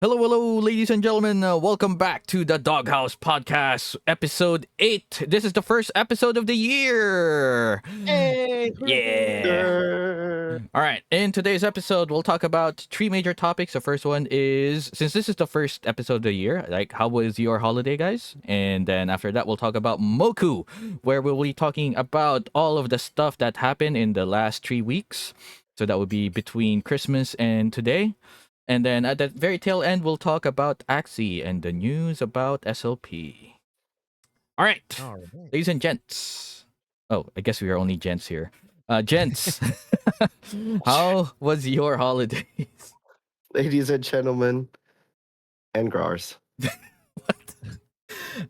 Hello, hello, ladies and gentlemen. Welcome back to the Doghouse Podcast, episode 8. This is the first episode of the year. Hey, hooray! Yeah. Grr. All right. In today's episode, we'll talk about three major topics. The first one is since this is the first episode of the year, like how was your holiday, guys? And then after that, we'll talk about Moku, where we'll be talking about all of the stuff that happened in the last 3 weeks. So that would be between Christmas and today. And then at the very tail end, we'll talk about Axie and the news about SLP. All right, All right. ladies and gents. Oh, I guess we are only gents here. Gents, how was your holidays? Ladies and gentlemen, and Grawrz.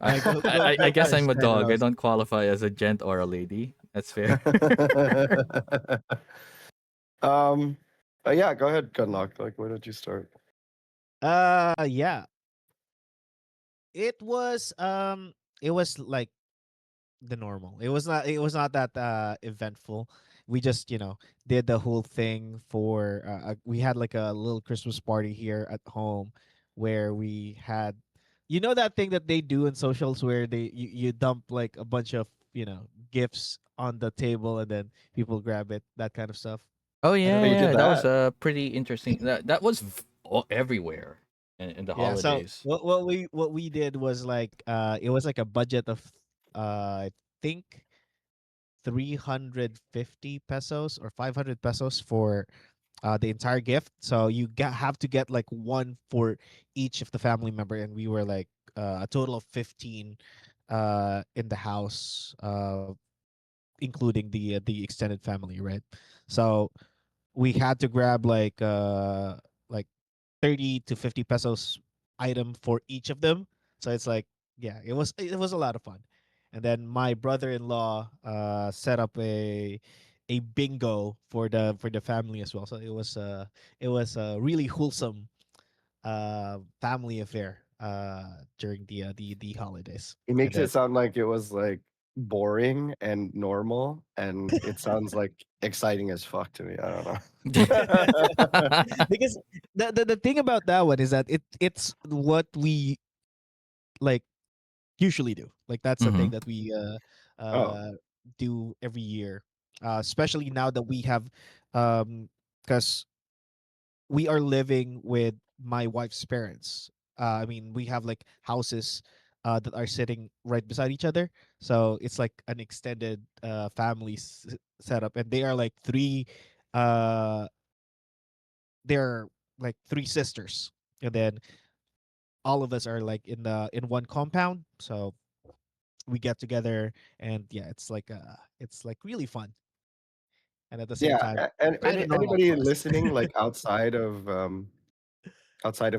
I, Go I guess I'm a dog. I Xanatos. don't qualify as a gent or a lady. That's fair. um, yeah, go ahead, Gunlocke. Like, why don't you start? Yeah. It was like the normal. It was not that eventful. We just, did the whole thing for we had like a little Christmas party here at home where we had that thing that they do in socials where you dump like a bunch of, gifts on the table and then people grab it, that kind of stuff. Oh I don't yeah, Oh, know you if did yeah, you that was that? pretty interesting. That was everywhere in the Yeah, so holidays. what we did was like it was like a budget of I think 350 pesos or 500 pesos for the entire gift. So have to get like one for each of the family member, and we were like a total of 15 in the house, including the extended family, right? So we had to grab like 30 to 50 pesos item for each of them. So it's like, yeah, it was a lot of fun. And then my brother-in-law set up a bingo for the family as well. So it was a really wholesome family affair during the holidays. He And makes then it sound like it was like boring and normal, and it sounds like exciting as fuck to me. I don't know. because the thing about that one is that it's what we like usually do. Like that's the thing hmm that we Oh, do every year, especially now that we have, because we are living with my wife's parents. I mean, we have like houses that are sitting right beside each other, so it's like an extended family setup, and they are like three. Uh, they're like three sisters, and then all of us are like in one compound. So we get together, and yeah, it's like really fun, and at the same yeah. time And kind of normal anybody for us. listening, like outside of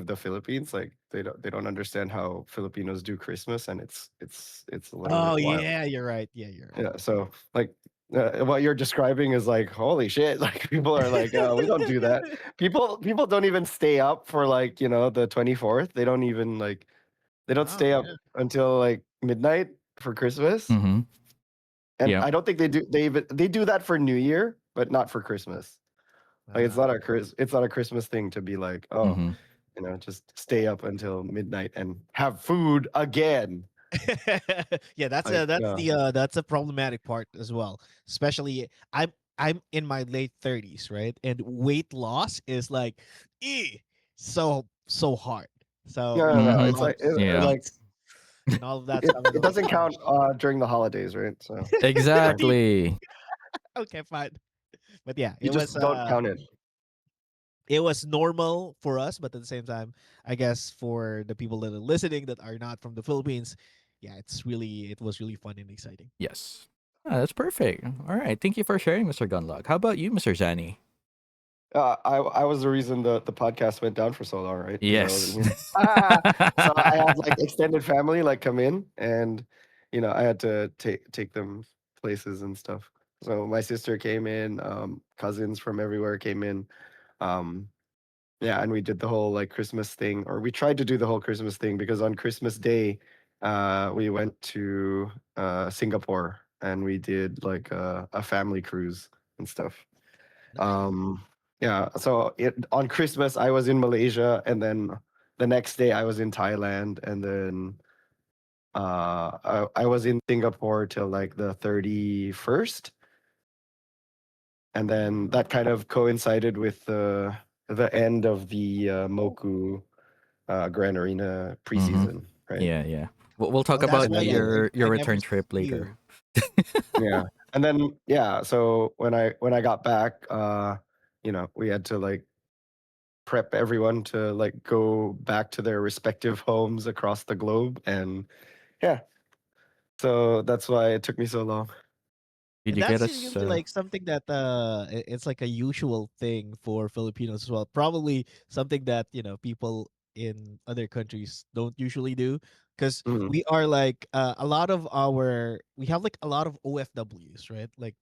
the Philippines, like they don't understand how Filipinos do Christmas, and it's a little Oh bit wild. yeah, you're right. Yeah, you're right. Yeah, so like what you're describing is like holy shit. Like people are like, we don't do that. People don't even stay up for like the 24th. They don't even like they don't Oh stay up yeah. until like midnight for Christmas. hmm And Yeah. I don't think they do that for New Year, but not for Christmas. Like Okay. it's not a Christmas thing to be like, oh, hmm just stay up until midnight and have food again. Yeah, that's Like, a that's the that's a problematic part as well. Especially I'm in my late 30s, right? And weight loss is like so hard. So no, no, eating no. a hmm It's lot like of Yeah. like sweets and all of that it, stuff is it like doesn't oh count during the holidays, right? So it's fine. Exactly. okay, fine. But yeah, You just don't count it. it was normal for us, but at the same time, I guess for the people that are listening that are not from the Philippines, yeah, it was really fun and exciting. Yes. Ah, that's perfect. All right. Thank you for sharing, Mr. Gunlock. How about you, Mr. Zani? I was the reason the podcast went down for so long, right? Because I wasn't Yes. here. So I had like extended family like come in, and I had to take them places and stuff. So my sister came in, cousins from everywhere came in. Um, yeah, and we did the whole like Christmas thing, or we tried to do the whole Christmas thing because on Christmas Day, we went to Singapore and we did like a family cruise and stuff. Nice. Um, yeah, so on Christmas I was in Malaysia, and then the next day I was in Thailand, and then I was in Singapore till like the 31st, and then that kind of coincided with the end of the Moku Grand Arena preseason, right? Yeah, yeah. We'll talk Oh, that's about why your I never return trip see later. you. Yeah. And then yeah, so when I got back, we had to like prep everyone to like go back to their respective homes across the globe, and yeah, so that's why it took me so long. Did And you get that's us? usually like something that it's like a usual thing for Filipinos as well. Probably something that, people in other countries don't usually do, because Mhm, we are like a lot of we have like a lot of OFWs, right? Like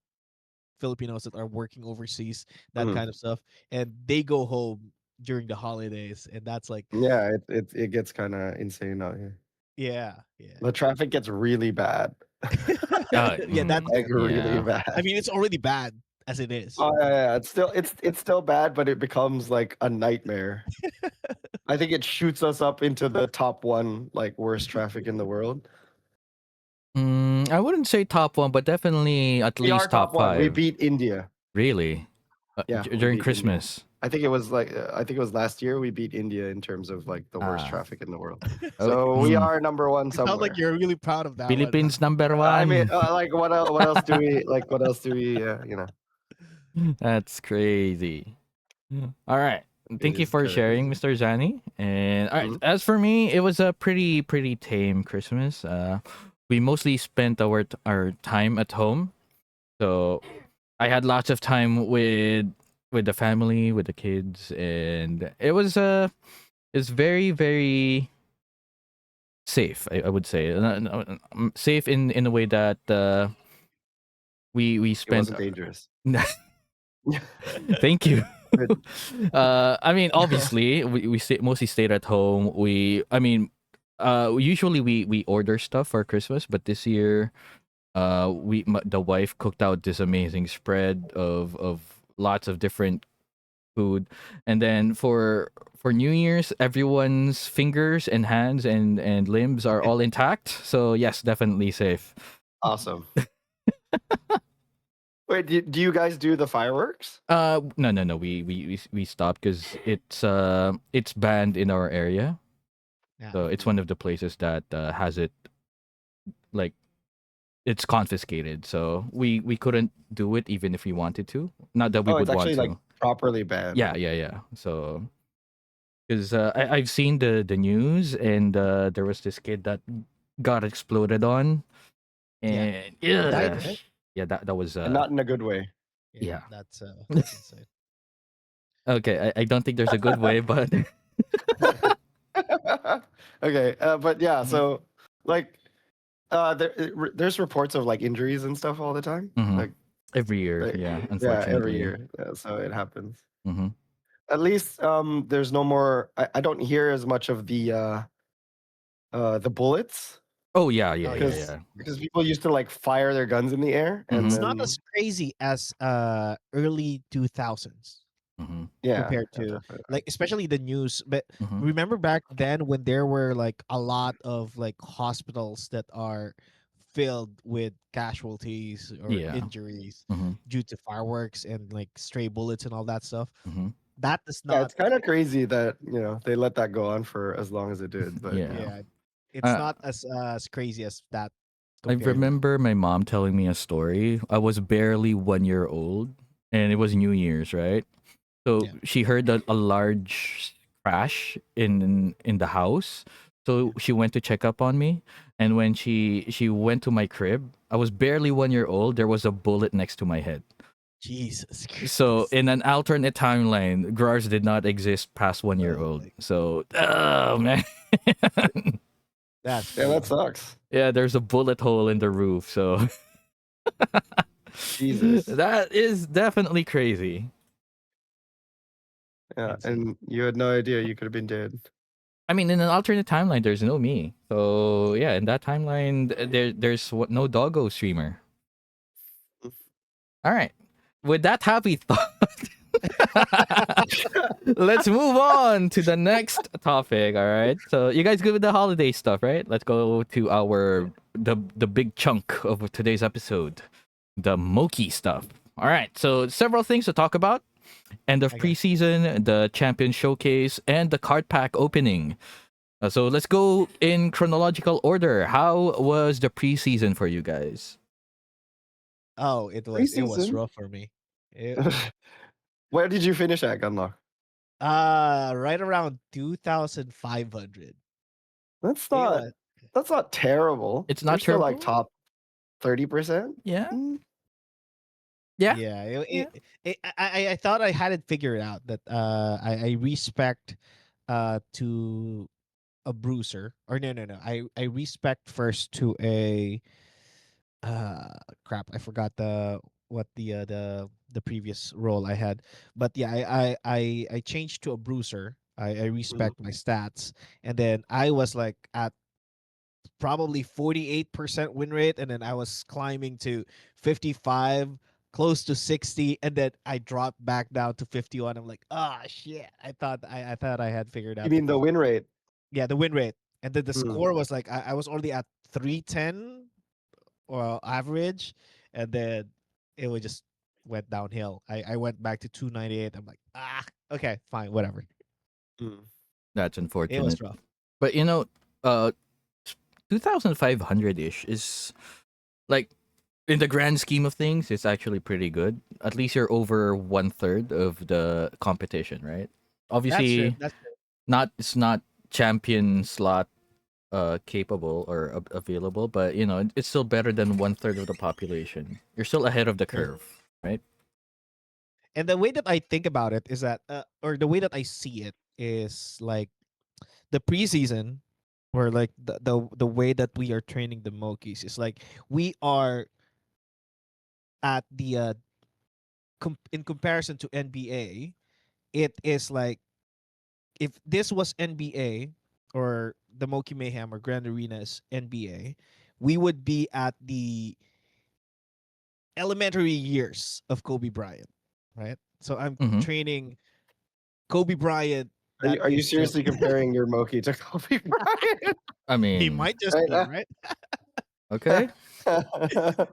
Filipinos that are working overseas, that mhm. kind of stuff, and they go home during the holidays, and that's like, Yeah, it gets kind of insane out here. yeah, yeah. The traffic gets really bad. Yeah, that Like really Yeah. I bad. mean, it's already bad as it is. Oh yeah, yeah. It's still bad, but it becomes like a nightmare. I think it shoots us up into the top one, like worst traffic in the world. I wouldn't say top one, but definitely at We are least top top one. We five. beat India. Really? Yeah, we During beat India. Christmas. I think it was last year we beat India in terms of like the worst Ah. traffic in the world. Okay. So we are number one You sound like somewhere. you're really proud of that one. Philippines number I mean, one. like what else do we like? What else do we? That's crazy. All right. It Thank you is for kind of sharing, crazy. Mr. Zani. And all right, Mhm. as for me, it was a pretty tame Christmas. We mostly spent our time at home. So I had lots of time with the family, with the kids, and it's very safe. I would say safe in a way that we It spent. wasn't dangerous. Thank you. Good. I mean, obviously, mostly stayed at home. Usually we order stuff for Christmas, but this year, the wife cooked out this amazing spread of lots of different food, and then for New Year's, everyone's fingers and hands and limbs are all intact. So yes, definitely safe. Awesome. Wait, do you guys do the fireworks? No. We stopped because it's banned in our area. Yeah. So it's one of the places that has it, like, it's confiscated. So we couldn't do it even if we wanted to. Not that we Oh, it's would want actually like to. properly banned. Yeah. So because I've seen the news, and there was this kid that got exploded on, Yeah. and Died, yeah, right? yeah, that was And not in a good way. Yeah, yeah. that's insane. Okay, I don't think there's a good way, but Okay, but yeah, Mhm. so like there's reports of like injuries and stuff all the time. Mhm. Like, Every year, like yeah, yeah, every unfortunately. year. Yeah, so it happens. Hmm. At least there's no more. I don't hear as much of the bullets Oh yeah, Oh yeah, because yeah. because people used to like fire their guns in the air and it's Mhm. not then as crazy as early 2000s Mhm. yeah, compared yeah, to, definitely. like, especially the news. But Mhm. remember back then when there were like a lot of like hospitals that are filled with casualties or Yeah. injuries Mhm. due to fireworks and like stray bullets and all that stuff. Mhm. That does Yeah, not, it's kind of crazy that they let that go on for as long as it did, but Yeah. yeah, it's Uh, not as crazy as that I compared to. remember my mom telling me a story. I was barely 1 year old, and it was New Year's, right? So Yeah. she heard a large crash in the house. So she went to check up on me, and when she went to my crib, I was barely 1 year old. There was a bullet next to my head. Jesus So Christ. in an alternate timeline, Grawrz did not exist past 1 year Oh old. my, So oh man. that's yeah, that crazy. sucks. Yeah, there's a bullet hole in the roof. So Jesus. that is definitely crazy. Yeah, Insane. and you had no idea you could have been dead. I mean, in an alternate timeline, there's no me. So yeah, in that timeline, there's no doggo streamer. All right. With that happy thought, Let's move on to the next topic. All right. So you guys good with the holiday stuff, right? Let's go to our the big chunk of today's episode, the Moki stuff. All right. So several things to talk about. End of Okay. preseason, the champion showcase, and the card pack opening. So let's go in chronological order. How was the preseason for you guys? Oh, it was Preseason. rough for me. It, Where did you finish at Gunlock? right around 2,500. That's It not was. that's not terrible. It's You're not still like terrible. top 30%. Yeah. Mm. Yeah. Yeah, Yeah. I thought I had it figured out that I respect to a bruiser, or no, I respect first to a crap, I forgot the previous role I had, but yeah, I changed to a bruiser. I Mhm. respect my stats, and then I was like at probably 48% win rate, and then I was climbing to 55, close to 60, and then I dropped back down to 51. I'm like, ah, shit. I thought I had figured You out the mean the game. win rate? Yeah, the win rate. And then the Mm. score was like I was already at 310 or average, and then it would just went downhill. I went back to 298. I'm like, ah, okay, fine, whatever. Mm. That's It was unfortunate. rough. But 2,500 ish is like in the grand scheme of things, it's actually pretty good. At least you're over one third of the competition, right? That's true. Obviously, That's true. it's not champion slot capable or available, but it's still better than one third of the population. You're still ahead of the True. curve, right? And the way that I think about it is that, or the way that I see it is like the preseason, or like the way that we are training the Mokis is like we are at the in comparison to NBA, it is like if this was NBA, or the Moki Mayhem or Grand Arena is NBA, we would be at the elementary years of Kobe Bryant, right? So I'm Mm-hmm. training Kobe Bryant. Are That you are you is still seriously comparing your Moki to Kobe Bryant? I he mean, might just Right, be right okay,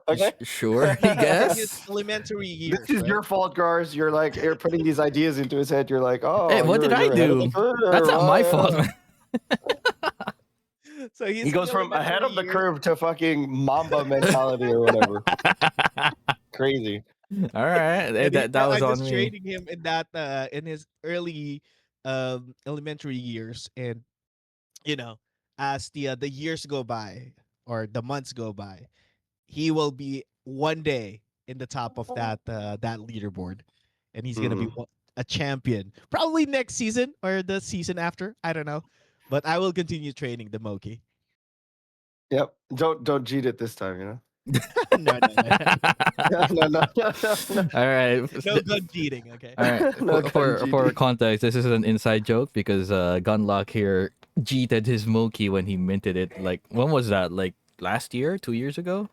okay. sure, I in his guess. elementary This years, is right? your fault, Grawrz. You're putting these ideas into his head. You're like, Hey, oh, what did I you're ahead of the do? curve. That's not my fault, Oh, man. So yeah. He he's in goes from ahead elementary of the years. curve to fucking Mamba mentality or whatever. Crazy. All right, And that was I'm on just me. training him in that in his early elementary years, and you know, as the years go by or the months go by, he will be one day in the top of that leaderboard, and he's gonna be Mhm. a champion probably next season or the season after. I don't know, but I will continue training the Moki. Yep. Don't cheat it this time. No, no, no, No, no, no, no, no, All right. no gun cheating. Okay. All right. no gun For GD. context, this is an inside joke because Gunlock here cheated his Moki when he minted it. Like when was that? Like last year, 2 years ago?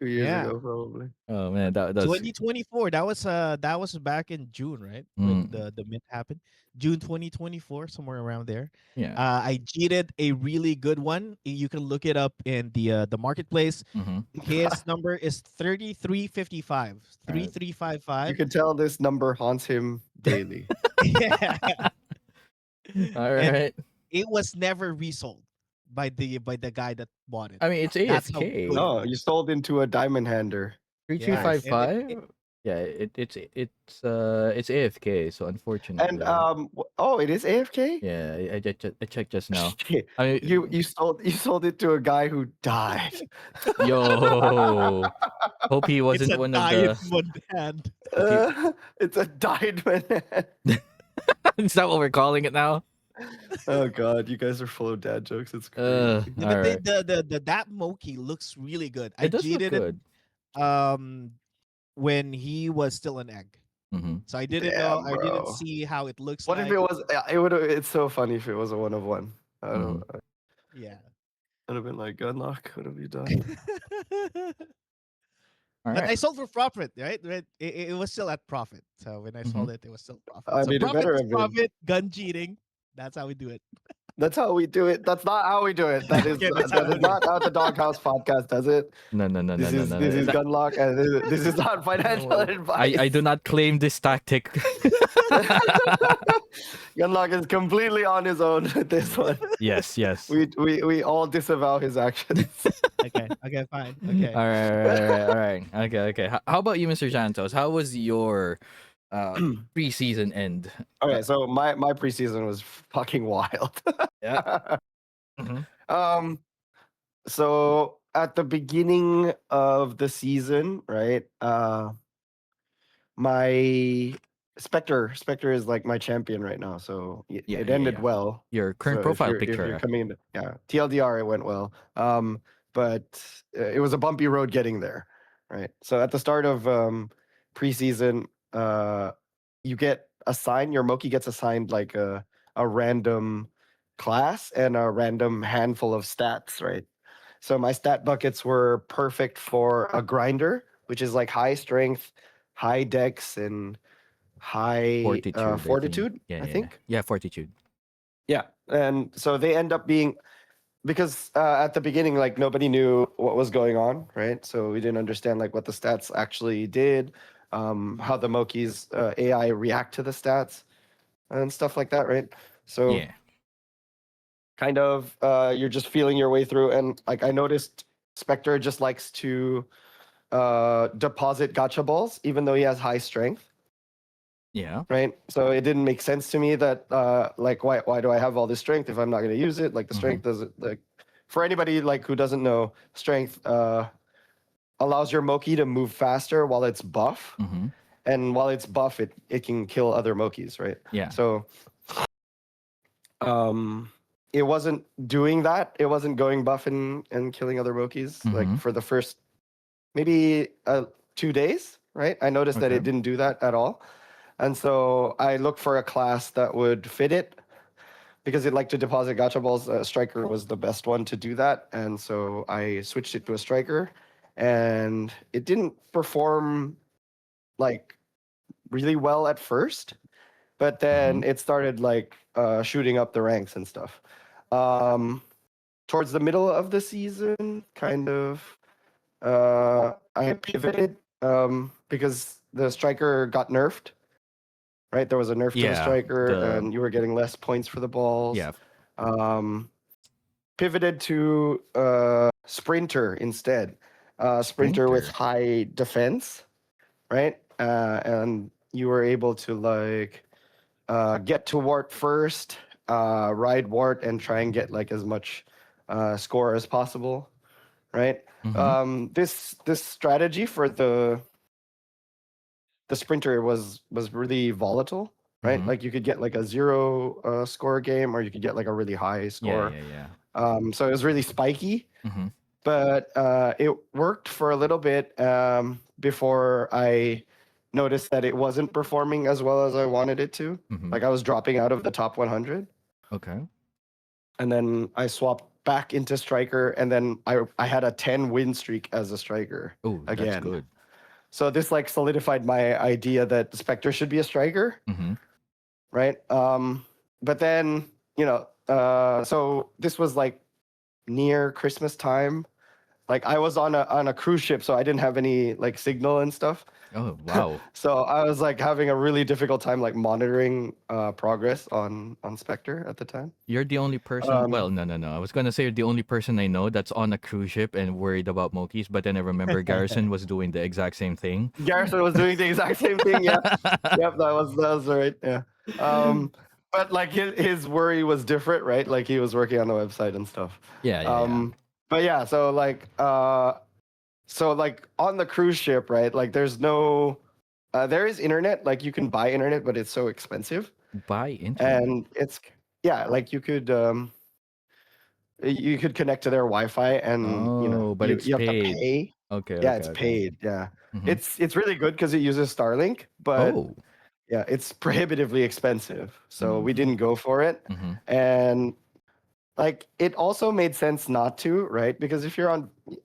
2 years Yeah. ago, probably. Oh man, that's 2024. That was back in June, right? When mm, the mint happened. June 2024, somewhere around there. yeah. I cheated a really good one. You can look it up in the marketplace. Mm-hmm. His number is 3355. All right. You 3355. can tell this number haunts him daily. Yeah. All And right. it was never resold by the guy that bought it. I mean, it's That's how good AFK. it Oh, you was. sold into a diamond hander. Three two Yeah. five Nice. And five. Yeah, it's AFK. So And unfortunately, oh, it is AFK. yeah, I checked just now. Shit. I mean, You sold it to a guy who died. yo, hope he it's wasn't a one of the. diamond hand. Hope he, It's a diamond. is that what we're calling it now? Oh god, you guys are full of dad jokes. It's Uh, crazy. Yeah, all but right. that Moki looks really good. I It does look cheated it good. um when he was still an egg. Mm-hmm. So I didn't know, Damn, I didn't bro. see how it looks What if like. it was? It would. It's so funny if it was a one of one. I Mm-hmm. don't. Yeah. I'd have been like, Gunlock, what have you done? All But I right. sold for profit, right? It was still at profit. So when I sold Mhm. it, it was still profit. I So mean, it profit better is have been. profit. Gun cheating. That's how we do it. That's how we do it. That's not how we do it. That is Okay, that's how that is we do it. not how the Doghouse podcast does it. No, no, no, no, This no, is no, this no. is Gunlock, and this is not financial Well, advice. I do not claim this tactic. Gunlock is completely on his own with this one. Yes, yes. We all disavow his actions. Okay, fine. Okay. All right, all right, all right. Okay, okay. How about you, Mr. Santos? How was your preseason end? Okay, so my preseason was fucking wild. Yeah. Mhm. um, so at the beginning of the season, right? My Spectre is like my champion right now, so Yeah, it yeah, ended yeah. well. Your current So profile if you're picture. coming in, yeah, TLDR, it went well. But it was a bumpy road getting there, right? So at the start of preseason, you get assigned. Your Moki gets assigned like a random class and a random handful of stats, right? So my stat buckets were perfect for a grinder, which is like high strength, high dex, and high Fortitude, I think. fortitude, Yeah, I yeah. think. Yeah, fortitude. Yeah, and so they end up being because at the beginning, like nobody knew what was going on, right? So we didn't understand like what the stats actually did, how the Moki's AI react to the stats and stuff like that, right? So Yeah. kind of you're just feeling your way through, and like I noticed Spectre just likes to deposit gotcha balls, even though he has high strength. Yeah. Right. So it didn't make sense to me that like why do I have all this strength if I'm not going to use it? Like the strength doesn't like for anybody like who doesn't know, strength allows your Moki to move faster while it's buff. Mm-hmm. And while it's buff, it can kill other Mokis, right? Yeah. So it wasn't doing that. It wasn't going buff and killing other Mokis like for the first maybe 2 days, right? I noticed that Okay. it didn't do that at all. And so I looked for a class that would fit it because it liked to deposit gotcha balls. Striker was the best one to do that. And so I switched it to a striker and it didn't perform like really well at first, but then it started like shooting up the ranks and stuff. Towards the middle of the season, kind of, I pivoted because the striker got nerfed. Right, there was a nerf to the Yeah. striker, and you were getting less points for the balls. Yeah. Pivoted to sprinter instead. Sprinter with high defense, right? And you were able to like get to wart first, ride wart, and try and get like as much score as possible, right? This strategy for the sprinter was really volatile, right? Like you could get like a 0 score game, or you could get like a really high score. Yeah. So it was really spiky, but it worked for a little bit before I noticed that it wasn't performing as well as I wanted it to. Like I was dropping out of the top 100. Okay. And then I swapped back into striker, and then I had a 10 win streak as a striker. Oh, again. that's good. So this like solidified my idea that Spectre should be a striker, right? But then so this was like near Christmas time. Like I was on a cruise ship, so I didn't have any like signal and stuff. Oh, wow. So I was like having a really difficult time like monitoring progress on Spectre at the time. You're the only person. Well, no. I was gonna say you're the only person I know that's on a cruise ship and worried about Mokis, but then I remember Garrison was doing the exact same thing. Garrison was doing the exact same thing. Yeah, yep, that was right. Yeah. But like his worry was different, right? Like he was working on the website and stuff. Yeah. But yeah, so like on the cruise ship, right? Like there's no there is internet, like you can buy internet, but it's so expensive. Buy internet. And it's like you could connect to their Wi-Fi and but it's you have paid. to pay. Okay. Yeah, it's paid. Yeah. It's really good because it uses Starlink, but yeah, it's prohibitively expensive. So we didn't go for it. And like it also made sense not to, right? Because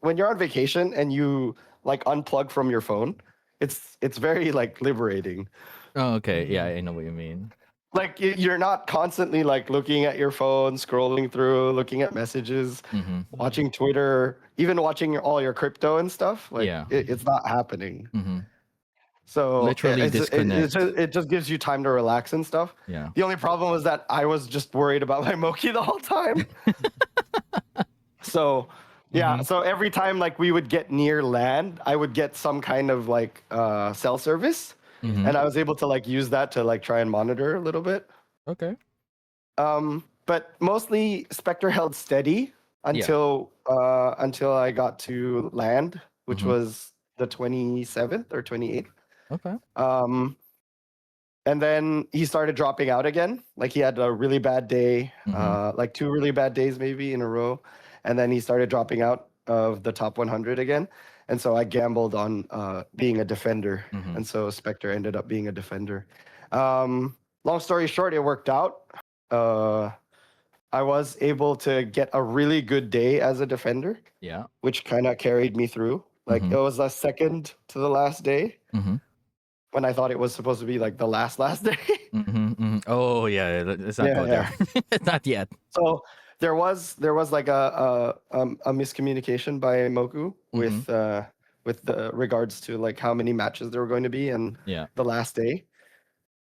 when you're on vacation and you like unplug from your phone, it's very like liberating. Oh, okay. Yeah, I know what you mean. Like you're not constantly like looking at your phone, scrolling through, looking at messages, Mm-hmm. watching Twitter, even watching all your crypto and stuff. Like Yeah. it's not happening. Mm-hmm. So Literally disconnect. it just gives you time to relax and stuff. Yeah. The only problem was that I was just worried about my Moki the whole time. So yeah, Mhm. so every time like we would get near land, I would get some kind of like cell service, Mhm. and I was able to like use that to like try and monitor a little bit. Okay. But mostly Spectre held steady until I got to land, which Mhm. was the 27th or 28th. Okay. And then he started dropping out again. Like he had a really bad day, like 2 really bad days maybe in a row, and then he started dropping out of the top 100 again. And so I gambled on being a defender, Mhm. and so Spectre ended up being a defender. Long story short, it worked out. I was able to get a really good day as a defender, Yeah. which kind of carried me through. Like it was the second to the last day Mhm. when I thought it was supposed to be like the last day. Mhm. Mhm. Oh yeah. Let's not Yeah, go there. Not yet. So there was like a miscommunication by Moku with the regards to like how many matches there were going to be and Yeah. the last day.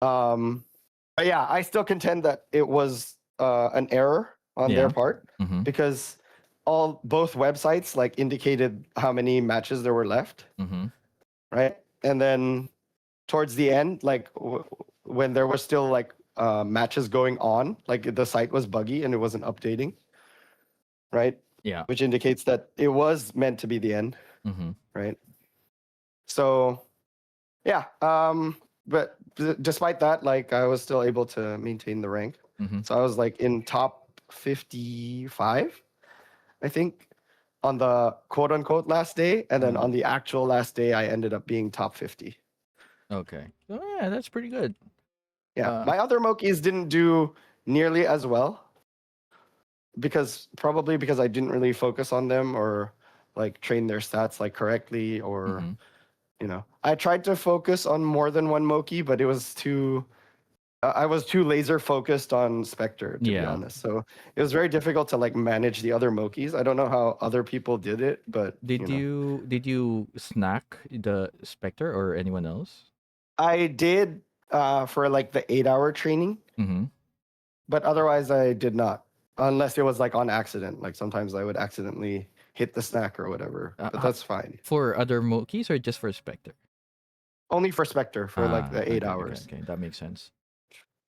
But yeah, I still contend that it was an error on their Yeah. part Mhm. because both websites like indicated how many matches there were left, Mhm. right? And then towards the end, like when there were still like matches going on, like the site was buggy and it wasn't updating, right? Yeah. Which indicates that it was meant to be the end, Mhm. right? So yeah, but despite that, like I was still able to maintain the rank. Mhm. So I was like in top 55, I think, on the quote unquote last day, and then on the actual last day, I ended up being top 50. Okay. Oh yeah, that's pretty good. Yeah, my other Mokis didn't do nearly as well probably because I didn't really focus on them or like train their stats like correctly or Mhm. I tried to focus on more than one Moki, but it was too I was too laser focused on Spectre to be Yeah. honest. So it was very difficult to like manage the other Mokis. I don't know how other people did it, but Did you snack the Spectre or anyone else? I did for like the 8-hour training, Mm-hmm. but otherwise I did not. Unless it was like on accident. Like sometimes I would accidentally hit the snack or whatever. But that's fine. For other Mokis or just for Spectre? Only for Spectre for like the 8 okay, hours. Okay, that makes sense.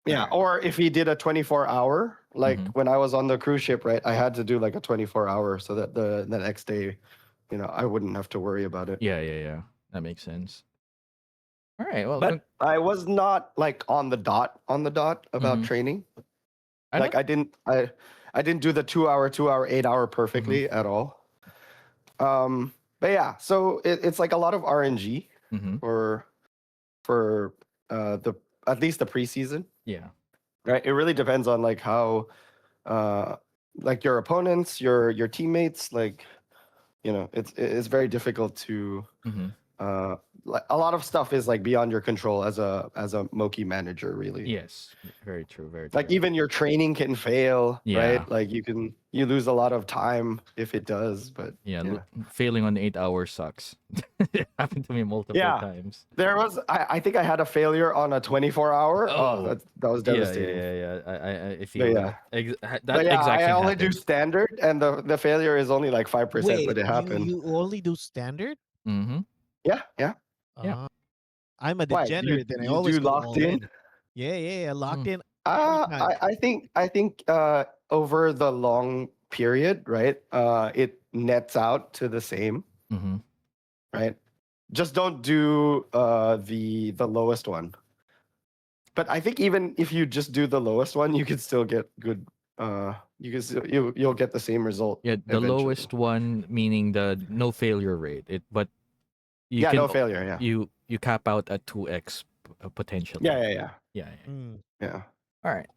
Yeah, or if he did a 24-hour, like when I was on the cruise ship, right? I had to do like a 24-hour so that the next day, I wouldn't have to worry about it. Yeah. That makes sense. All right. Well, But I was not like on the dot about training. I didn't do the 2-hour, 8-hour perfectly at all. But yeah, so it's like a lot of RNG for the at least the preseason. Yeah. Right. It really depends on like how like your opponents, your teammates, like it's very difficult to like a lot of stuff is like beyond your control as a Moki manager, really. Yes. Very true. Very true. Like even your training can fail, Yeah. right? Like you lose a lot of time if it does, but failing on 8 hours sucks. It happened to me multiple times. There was I think I had a failure on a 24-hour. Oh, that was devastating. Yeah. I feel that. But yeah, I only do standard, and the failure is only like 5%, but it happened. You only do standard? Mm-hmm. Yeah. I'm a Why? degenerate, and I You always do go locked all in? Yeah, locked in. I think over the long period, right? It nets out to the same, right? Just don't do the lowest one. But I think even if you just do the lowest one, you could still get good. You'll get the same result. Yeah, the eventually. lowest one meaning the no failure rate. But you yeah, can no failure. Yeah. You cap out at 2x potentially. Yeah. Yeah. Mm. Yeah. All right.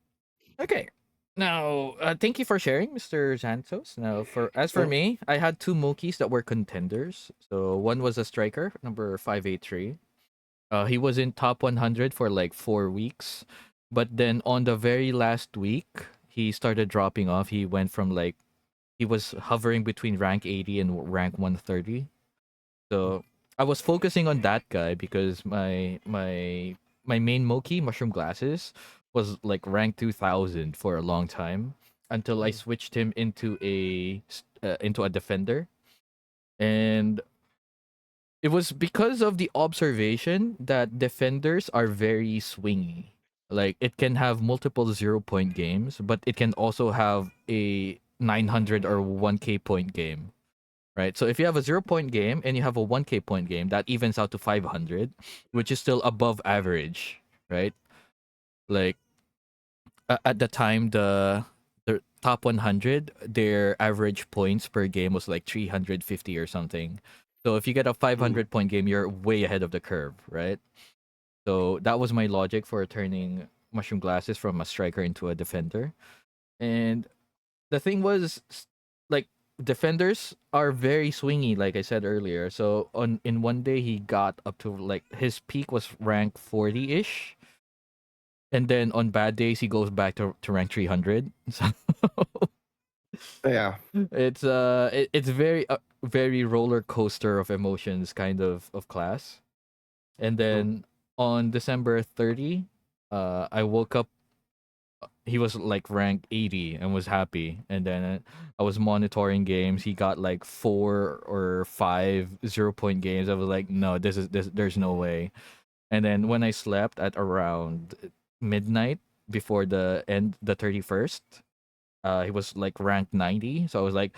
Okay. Now, thank you for sharing, Mr. Santos. Now, for Yeah. me, I had two Mokis that were contenders. So one was a striker, number 583. He was in top 100 for like 4 weeks, but then on the very last week, he started dropping off. He went from like he was hovering between rank 80 and rank 130. So I was focusing on that guy because my main Moki mushroom glasses was like rank 2000 for a long time until I Mm. switched him into a defender, and it was because of the observation that defenders are very swingy. Like it can have multiple 0 point games, but it can also have a 900 or 1k point game, right? So if you have a 0 point game and you have a 1k point game, that evens out to 500, which is still above average, right? Like at the time, the top 100, their average points per game was like 350 or something. So if you get a Mm. 500 point game, you're way ahead of the curve, right? So that was my logic for turning mushroom glasses from a striker into a defender. And the thing was, like, defenders are very swingy, like I said earlier. So on in one day he got up to like his peak was rank 40-ish, and then on bad days he goes back to rank 300. So Yeah. it's very roller coaster of emotions kind of class. And Mm. then on December 30, I woke up, he was like rank 80 and was happy, and then I was monitoring games. He got like 4 or 5 0 point games. I was like, no, this there's no way. And then when I slept at around midnight before the 31st, he was like ranked 90. So I was like,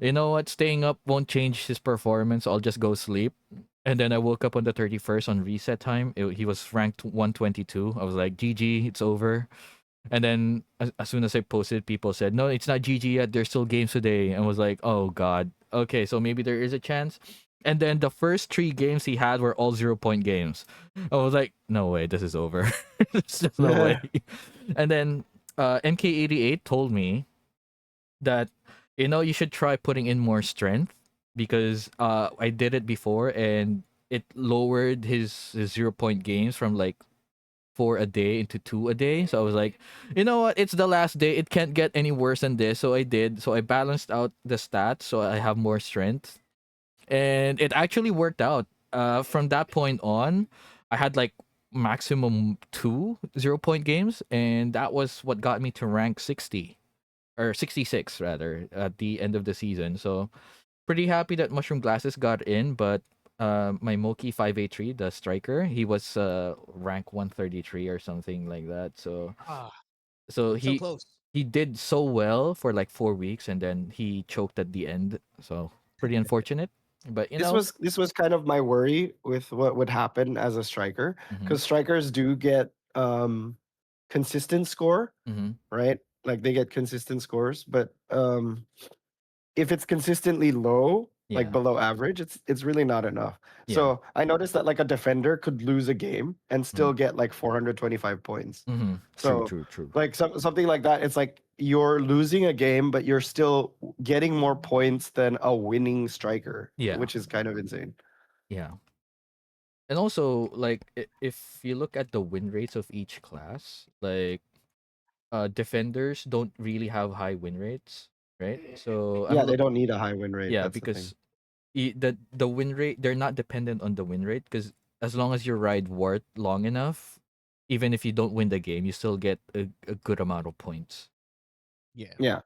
you know what, staying up won't change his performance, I'll just go sleep. And then I woke up on the 31st on reset time. He was ranked 122. I was like, GG, it's over. And then as soon as I posted, people said, "No, it's not GG yet. There's still games today." And was like, "Oh God, okay, so maybe there is a chance." And then the first 3 games he had were all 0 point games. I was like, "No way, this is over. There's just no way." And then MK88 told me that you should try putting in more strength because I did it before and it lowered his 0 point games from like 4 a day into 2 a day. So I was like, you know what? It's the last day. It can't get any worse than this. So I did. So I balanced out the stats so I have more strength. And it actually worked out. From that point on, I had like maximum 2 0 point games. And that was what got me to rank 60 or 66 rather at the end of the season. So pretty happy that Mushroom Glasses got in, but my Moki 583, the striker, he was rank 133 or something like that. So Ah, so so he close. he did so well for like 4 weeks and then he choked at the end. So pretty unfortunate. But This was kind of my worry with what would happen as a striker, hmm because strikers do get consistent score, hmm right? Like they get consistent scores, but if it's consistently low, like yeah. below average, it's really not enough. Yeah. So I noticed that like a defender could lose a game and hmm still get like 425 points. True, So true, true. like something like that, it's like you're losing a game, but you're still getting more points than a winning striker, Yeah. which is kind of insane. Yeah. And also like if you look at the win rates of each class, like defenders don't really have high win rates, right? So I'm Yeah, they don't need a high win rate. yeah, That's the thing. because the win rate, they're not dependent on the win rate because as long as you ride Wart long enough, even if you don't win the game, you still get a good amount of points. Yeah. Yeah.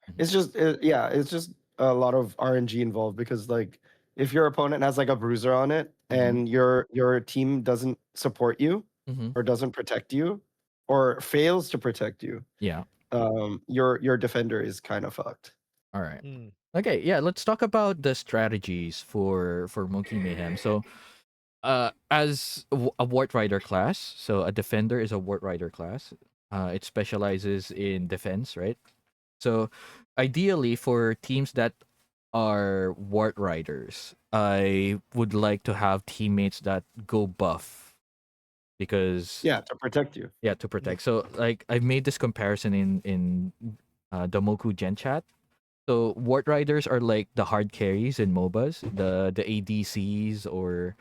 Mhm. It's just a lot of RNG involved because like if your opponent has like a bruiser on it Mhm. and your team doesn't support you Mhm. or doesn't protect you or fails to protect you, Yeah. your defender is kind of fucked. All right. Mm. Okay. Yeah. Let's talk about the strategies for Monkey Mayhem. So, as a Wart Rider class, so a defender is a Wart Rider class. It specializes in defense, right? So, ideally, for teams that are Wart Riders, I would like to have teammates that go buff because Yeah, to protect you. yeah, to protect. So like I've made this comparison in the Moku Gen chat. So ward riders are like the hard carries in MOBAs, the ADCs, or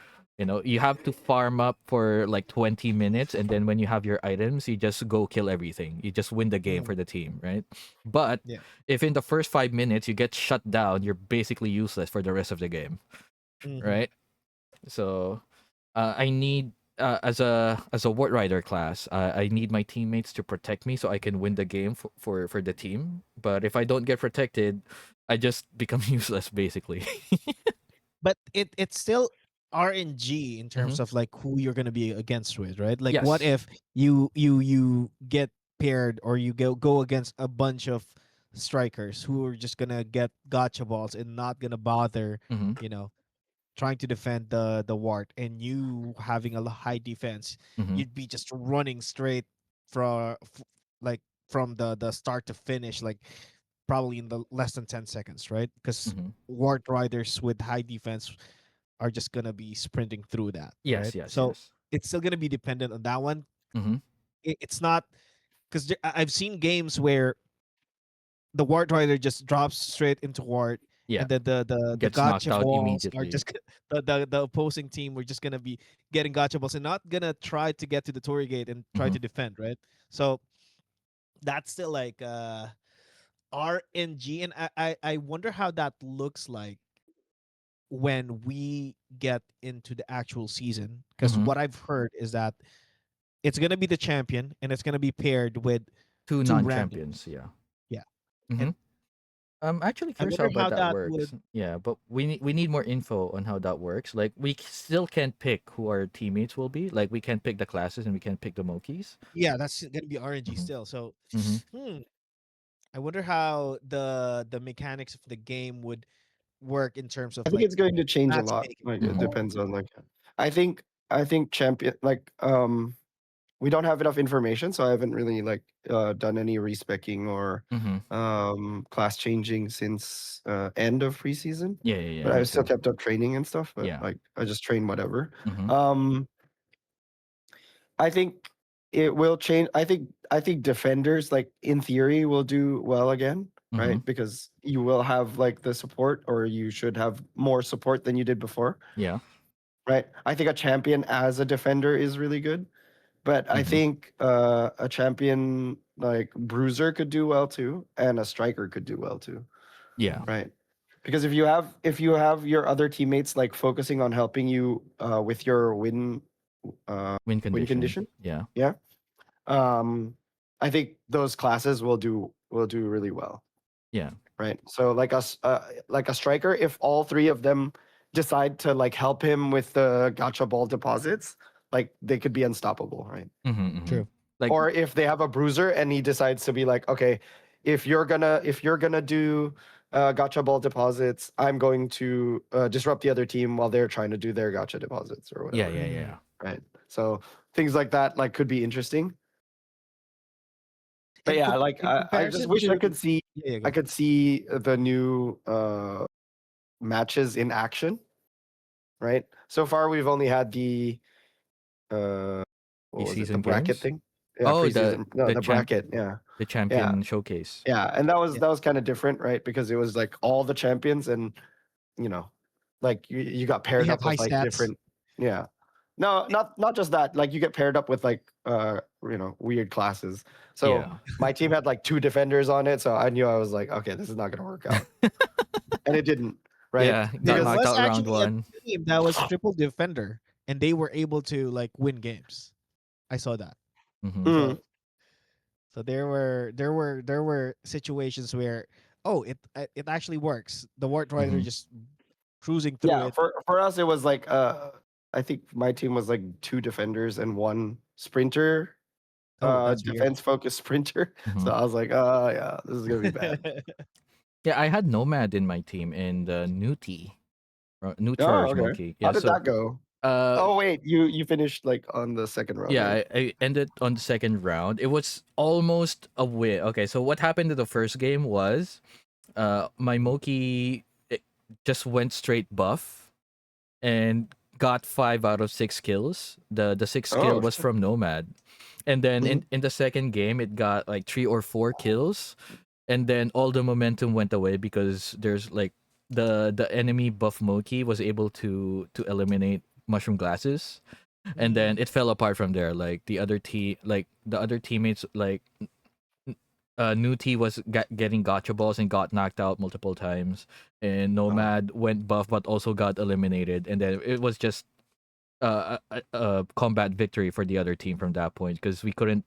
you have to farm up for like 20 minutes, and then when you have your items, you just go kill everything. You just win the game Mhm. for the team, right? But Yeah. if in the first 5 minutes you get shut down, you're basically useless for the rest of the game, Mhm. right? So I need as a ward rider class, I need my teammates to protect me so I can win the game for the team. But if I don't get protected, I just become useless basically. But it's still RNG in Hmm. terms of like who you're gonna be against with, right? Like, what Yes. if you get paired or you go against a bunch of strikers who are just gonna get gotcha balls and not gonna bother, Hmm. you know, trying to defend the ward, and you having a high defense, Hmm. you'd be just running straight from like from the start to finish, like probably in the less than 10 seconds, right? Because Hmm. ward riders with high defense are just gonna be sprinting through that, Yes. right? Yes. So Yes. it's still gonna be dependent on that one. Hmm. It's not because I've seen games where the ward rider just drops straight into ward, Yeah. and then the Gets knocked gotcha out balls are immediately. just the opposing team were just gonna be getting gotcha balls and not gonna try to get to the Torii gate and try Hmm. to defend, right? So that's still like RNG, and I wonder how that looks like when we get into the actual season. Because Hmm. what I've heard is that it's gonna be the champion and it's gonna be paired with Two two randoms. non-champions. Yeah. Yeah, Hmm. and I'm actually I curious how wonder about how that that works. would. Yeah, but we need more info on how that works. Like still can't pick who our teammates will be. Like we can't pick the classes and we can't pick the Mokis. Yeah, that's gonna be RNG Hmm. still. So, Hmm. hmm, I wonder how the mechanics of the game would work in terms of I think like it's going to change a lot. matchmaking. Like it Hmm. depends on like I think champion like we don't have enough information, so I haven't really like done any respecking or Hmm. class changing since end of preseason. Yeah, yeah, yeah. But Me I still too. kept up training and stuff, but Yeah. like I just train whatever. Hmm. Um I think it will change. I think defenders like in theory will do well again, Hmm. right? Because you will have like the support, or you should have more support than you did before, Yeah. right? I think a champion as a defender is really good, but I Hmm. think a champion like bruiser could do well too, and a striker could do well too, Yeah. right? Because if you have your other teammates like focusing on helping you with your uh, Win win condition. condition, Yeah. yeah, I think those classes will do really well, Yeah. right? So like a striker, if all three of them decide to like help him with the gotcha ball deposits, like they could be unstoppable, right? Hmm. Hmm. True. Like Or if they have a bruiser and he decides to be like, okay, if you're gonna do gotcha ball deposits, I'm going to disrupt the other team while they're trying to do their gotcha deposits or yeah, whatever, yeah, Mm. yeah. right? So things like that like could be interesting. But In yeah, com- like in I just comparison wish I to could see yeah, yeah, I go. could see the new matches in action, right? So far we've only had the uh what was it? The Preseason bracket games. thing? Yeah, Oh, preseason. No, the the champ bracket. Yeah. the Yeah. champion showcase. Yeah, and that was Yeah, that was kind of different, right? Because it was like all the champions, and you know, like you got they paired have up high with like stats. different. Yeah. No, not just that. Like you get paired up with like weird classes. So Yeah. my team had like two defenders on it, so I knew I was like, okay, this is not gonna work out, and it didn't, right? Yeah. Got There Because knocked was out round actually a one. team that was triple defender, and they were able to like win games. I saw that. Hmm. mm, So there were situations where, oh, it actually works. The ward rider Hmm. just cruising through yeah, it. for us it was like I think my team was like two defenders and one sprinter, Oh, that's weird. defense focused sprinter. Hmm. So I was like, oh yeah, this is gonna be bad. Yeah, I had Nomad in my team and Nuti, New Oh, Charge okay. Monkey. How Yeah, did so that go? uh Oh wait, you finished like on the second round, yeah, right? I ended on the second round. It was almost a win. Okay, so what happened in the first game was my Moki just went straight buff and got 5 out of 6 kills. The sixth Oh, kill was shit. from Nomad, and then Mhm. in the second game it got like 3 or 4 kills, and then all the momentum went away because there's like the enemy buff Moki was able to eliminate mushroom glasses, and then it fell apart from there. Like the other teammates like new T was getting gotcha balls and got knocked out multiple times, and Nomad went buff but also got eliminated, and then it was just a combat victory for the other team from that point because we couldn't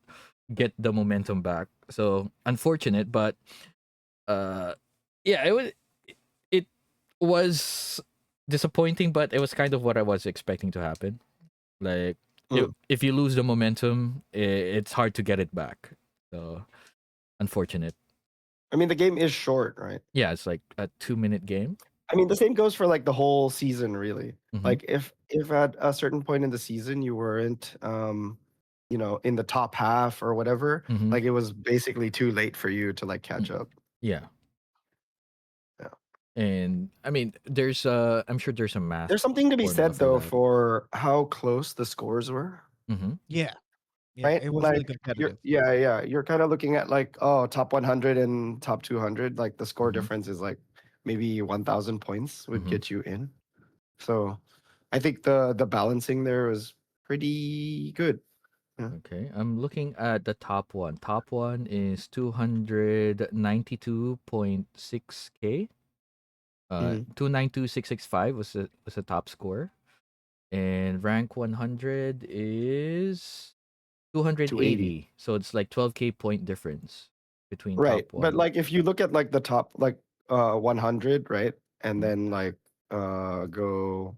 get the momentum back. So unfortunate, but uh, yeah, it was disappointing, but it was kind of what I was expecting to happen. Like Mm. if you lose the momentum, it's hard to get it back. So unfortunate. I mean, the game is short, right? Yeah, it's like a 2 minute game. I mean, the same goes for like the whole season, really. Mhm. Like if at a certain point in the season you weren't, in the top half or whatever, Mhm. like it was basically too late for you to like catch up. Yeah. Yeah. And I mean, I'm sure there's a math. There's something to be formula said though that. for how close the scores were, Mm-hmm. Yeah. Yeah. right? It was really Like competitive. you're kind of looking at like top 100 and top 200. Like the score Mhm. difference is like maybe 1,000 points would Mhm. get you in. So I think the balancing there was pretty good. Okay, I'm looking at the top one. Top one is 292.6k. Mhm. 292,665 was the top score, and rank 100 is 280. 280. So it's like 12k point difference between Right. top But one. like if you look at like the top like 100, right? And Mhm. then like go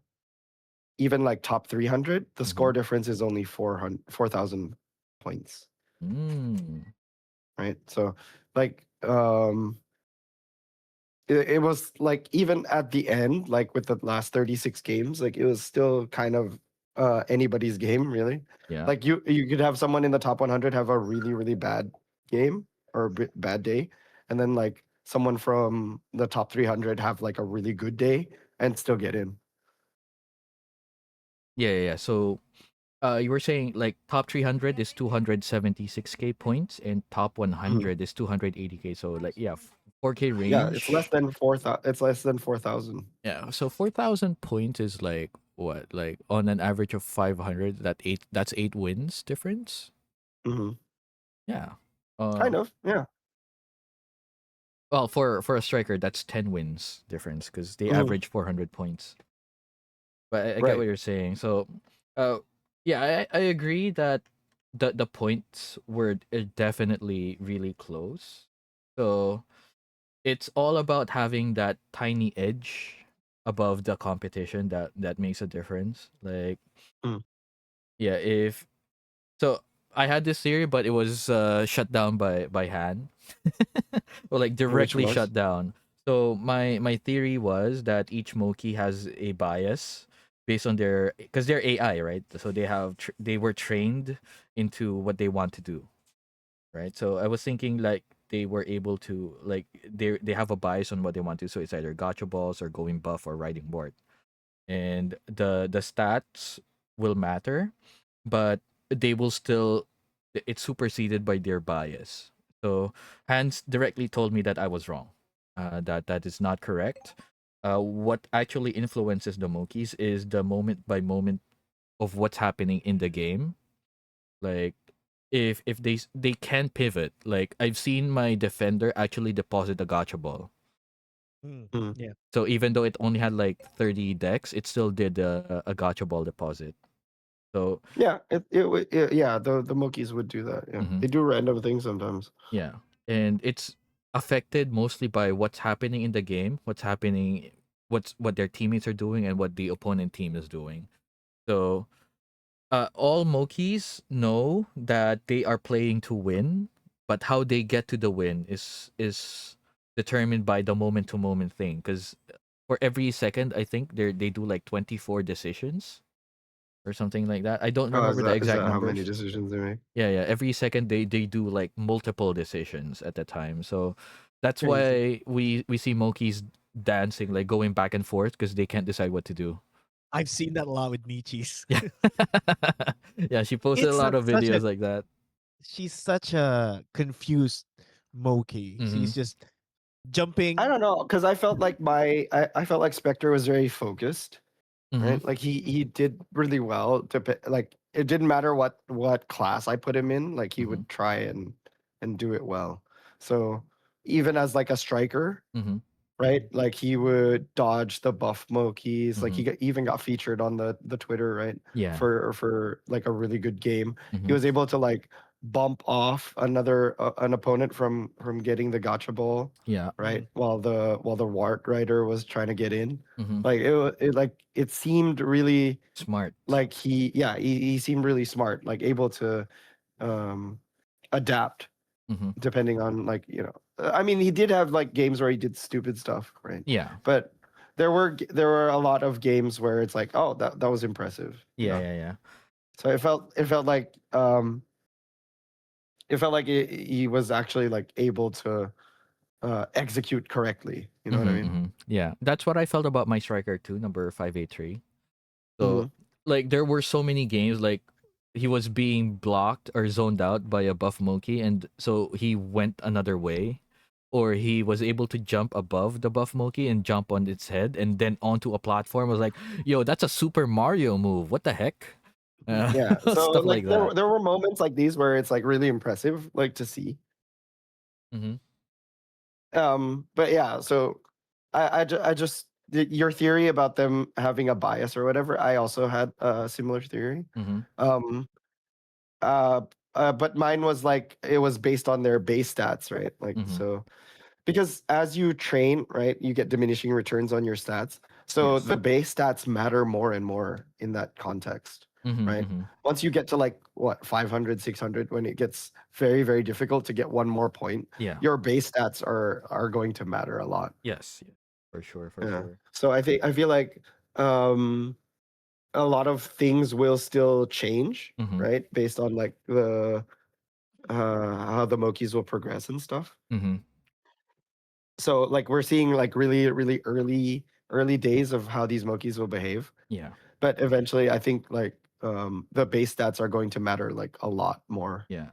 even like top 300, the Mhm. score difference is only 4,000 points, Mm. right? So like it was like even at the end, like with the last 36 games, like it was still kind of anybody's game, really. Yeah. Like you could have someone in the top 100 have a really really bad game or bad day, and then like someone from the top 300 have like a really good day and still get in. Yeah. So you were saying like top 300 is 276k points and top Mhm. 100 is 280k. So like yeah, 4k Yeah, it's less range. than 4,000. It's less than 4,000. Yeah, so 4,000 points is like what? Like on an average of 500, that's 8 wins difference. Hmm. Yeah. Kind of, yeah. Well, for a striker, that's 10 wins difference because they Mhm. average 400 points. But I get Right. what you're saying. So, uh, yeah, I agree that the points were definitely really close. So it's all about having that tiny edge above the competition that makes a difference. Like, Mm. yeah, if so, I had this theory, but it was shut down by Han, or like Which directly was? shut down. So my theory was that each Moki has a bias based on their because they're AI, right? So they were trained into what they want to do, right? So I was thinking like they were able to like they have a bias on what they want to. So it's either gotcha balls or going buff or riding board, and the stats will matter, but they will still it's superseded by their bias. So Hans directly told me that I was wrong. That is not correct. What actually influences the Mokis is the moment by moment of what's happening in the game. Like if they can pivot. Like I've seen my defender actually deposit a gotcha ball. Mm. Yeah. So even though it only had like 30 decks, it still did a gotcha ball deposit. So Yeah, yeah, the Mokis would do that. Yeah, mhm. they do random things sometimes. Yeah. And it's affected mostly by what's happening in the game, what their teammates are doing and what the opponent team is doing. So all Mokis know that they are playing to win, but how they get to the win is determined by the moment to moment thing. Because for every second, I think they do like 24 decisions or something like that. I don't Oh, remember the is exact that how many numbers. decisions they make? Yeah. Every second they do like multiple decisions at the time. So that's Crazy. why we see Mokis dancing, like going back and forth because they can't decide what to do. I've seen that a lot with Nichis. Yeah. Yeah, she posted a It's lot of such a videos like that. she's such a confused Moki. Mhm. She's just jumping. I don't know, because I felt like I felt like Spectre was very focused, Mhm. right? Like he did really well. Like it didn't matter what class I put him in, like he Mhm. would try and do it well. So even as like a striker, Mhm. right? Like he would dodge the buff Mokis. Like Mhm. even got featured on the Twitter, right? Yeah. For like a really good game. He Mhm. was able to like bump off another an opponent from getting the gotcha ball, Yeah. right? While the Wart rider was trying to get in. Mhm. Like it seemed really Smart. like he seemed really smart, like able to um adapt Mhm. depending on like I mean he did have like games where he did stupid stuff, right? Yeah. But there were a lot of games where it's like, oh, that was impressive, Yeah, yeah, yeah. so it felt like he was actually like able to execute correctly, you know what I Mhm. mean? Mhm. Yeah. That's what I felt about my striker too, number 583. So Hmm. like there were so many games like he was being blocked or zoned out by a buff monkey, and so he went another way, or he was able to jump above the buff monkey and jump on its head and then onto a platform. I was like, yo, that's a Super Mario move. What the heck? Yeah, so Stuff like like that. there were moments like these where it's like really impressive like to see. Mm-hmm. But yeah, so I just your theory about them having a bias or whatever, I also had a similar theory. Mm-hmm. Um, uh, but mine was like it was based on their base stats, right? Like Mm-hmm. so, because as you train, right, you get diminishing returns on your stats. So Yes. the base stats matter more and more in that context, Mm-hmm. right? Mm-hmm. Once you get to like what 500, 600, when it gets very, very difficult to get one more point, Yeah. your base stats are going to matter a lot. Yes. Yeah. For sure. For Yeah. sure. So I feel like um a lot of things will still change, Mm-hmm. right? Based on like the how the Mokis will progress and stuff. Mm-hmm. So like we're seeing like really, really early days of how these Mokis will behave. Yeah. But eventually I think like the base stats are going to matter like a lot more. Yeah.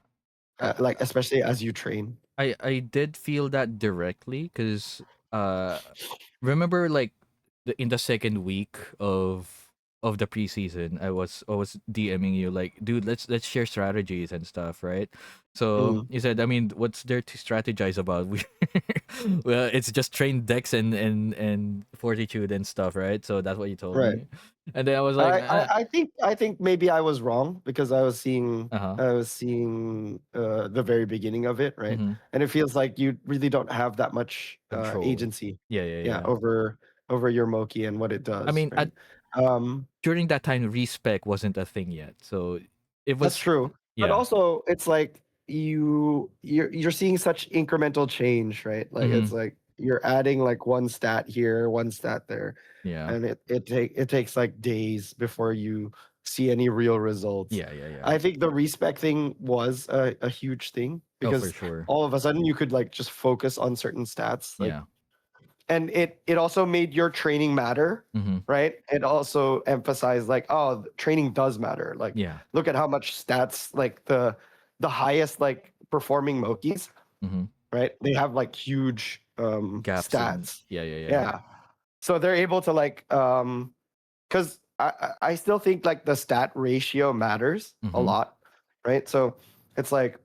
Like especially as you train. I did feel that directly because uh remember like in the second week of the preseason I was DMing you like, dude, let's share strategies and stuff, right? So Mhm. you said, I mean, what's there to strategize about? We well, it's just train decks and fortitude and stuff, right? So that's what you told Right. me, and then I was like, I think maybe I was wrong because uh-huh. I was seeing the very beginning of it, right? Mm-hmm. And it feels like you really don't have that much Control. agency, Yeah, yeah, yeah, yeah. over your Moki and what it I does, mean, right? Um, during that time respec wasn't a thing yet, so it that's was. true, but Yeah. also it's like you're seeing such incremental change, right? Like Mm-hmm. it's like you're adding like one stat here, one stat there, Yeah. and it takes like days before you see any real results. Yeah, yeah, yeah. I think the respec thing was a huge thing Oh, for because sure. all of a sudden you could like just focus on certain stats, like, Yeah. and it also made your training matter, Mm-hmm. right? It also emphasized like, oh, training does matter. Like, Yeah. look at how much stats like the highest like performing Mokis, Mm-hmm. right? They have like huge Gaps and stats. yeah, yeah, yeah. Yeah. So they're able to like because I still think like the stat ratio matters a Mm-hmm. lot, right? So it's like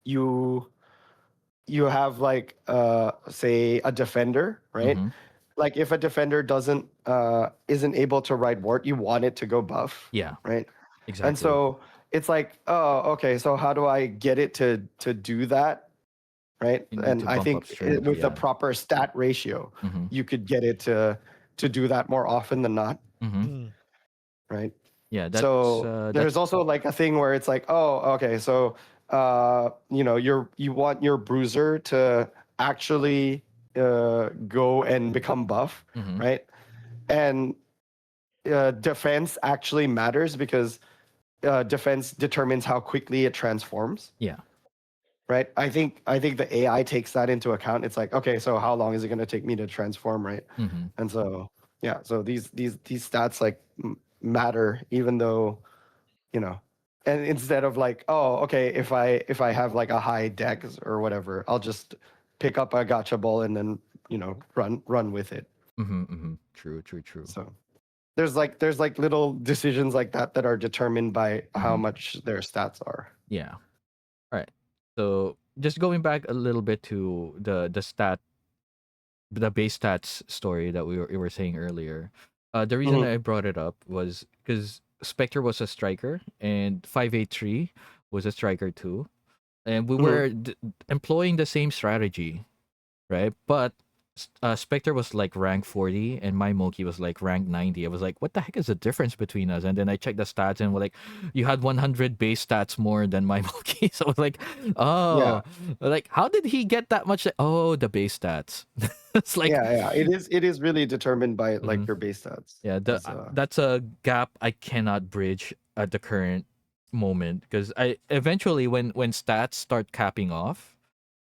you you have like say a defender, right? Mm-hmm. Like if a defender doesn't isn't able to ride wart, you want it to go buff, Yeah. right? And Exactly. so it's like, oh, okay, so how do I get it to do that, right? You need And to I bump up think strength. with the Yeah. proper stat ratio, Mm-hmm. you could get it to do that more often than not, Mm-hmm. Mm. right? Yeah. So there's That's. also like a thing where it's like, oh, okay, so you want your bruiser to actually go and become buff, Mm-hmm. right? And defense actually matters because defense determines how quickly it transforms, Yeah. right? I think the AI takes that into account. It's like, okay, so how long is it going to take me to transform, right? Mm-hmm. And so Yeah, so these stats like matter, even though, you know, and instead of like, oh, okay, if I have like a high dex or whatever, I'll just pick up a gotcha ball and then, you know, run with it. True, true, true. So there's like little decisions like that that are determined by how Mhm. much their stats are. Yeah. All right. So just going back a little bit to the base stats story that we were saying earlier. The reason Mhm. I brought it up was because Spectre was a striker and 583 was a striker too, and we Mhm. were employing the same strategy, right? But Spectre was like rank 40 and my Moki was like rank 90. I was like, what the heck is the difference between us? And then I checked the stats and we're like, you had 100 base stats more than my Moki. So I was like, Yeah. oh, like how did he get that much? Oh, the base stats. It's like, Yeah. It is really determined by like mhm. your base stats. Yeah, As, that's a gap I cannot bridge at the current moment because I eventually when stats start capping off,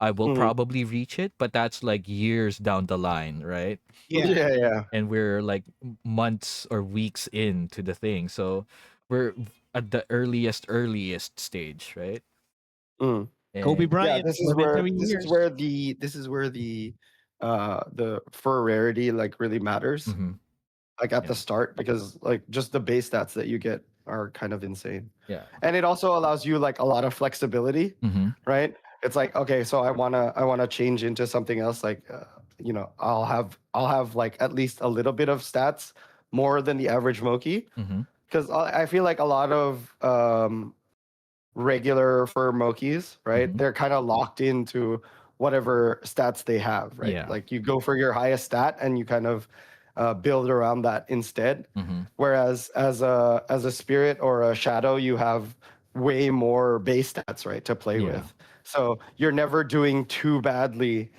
I will Mhm. probably reach it, but that's like years down the line, right? Yeah. Yeah, yeah. And we're like months or weeks into the thing, so we're at the earliest stage, right? Mm. Kobe And Yeah, Bryant, this is where 7 this is years. where the fur rarity like really matters. mhm, Like at the yeah, start, because like just the base stats that you get are kind of insane. yeah, And it also allows you like a lot of flexibility, mm-hmm, right? It's like, okay, so I wanna change into something else. Like, you know, I'll have like at least a little bit of stats more than the average Moki, mm-hmm, because I feel like a lot of regular fur Mokis, right? mm-hmm, They're kind of locked into whatever stats they have, right? yeah, Like you go for your highest stat and you kind of build around that instead. mm-hmm, Whereas as a spirit or a shadow, you have way more base stats, right, to play yeah, with. So you're never doing too badly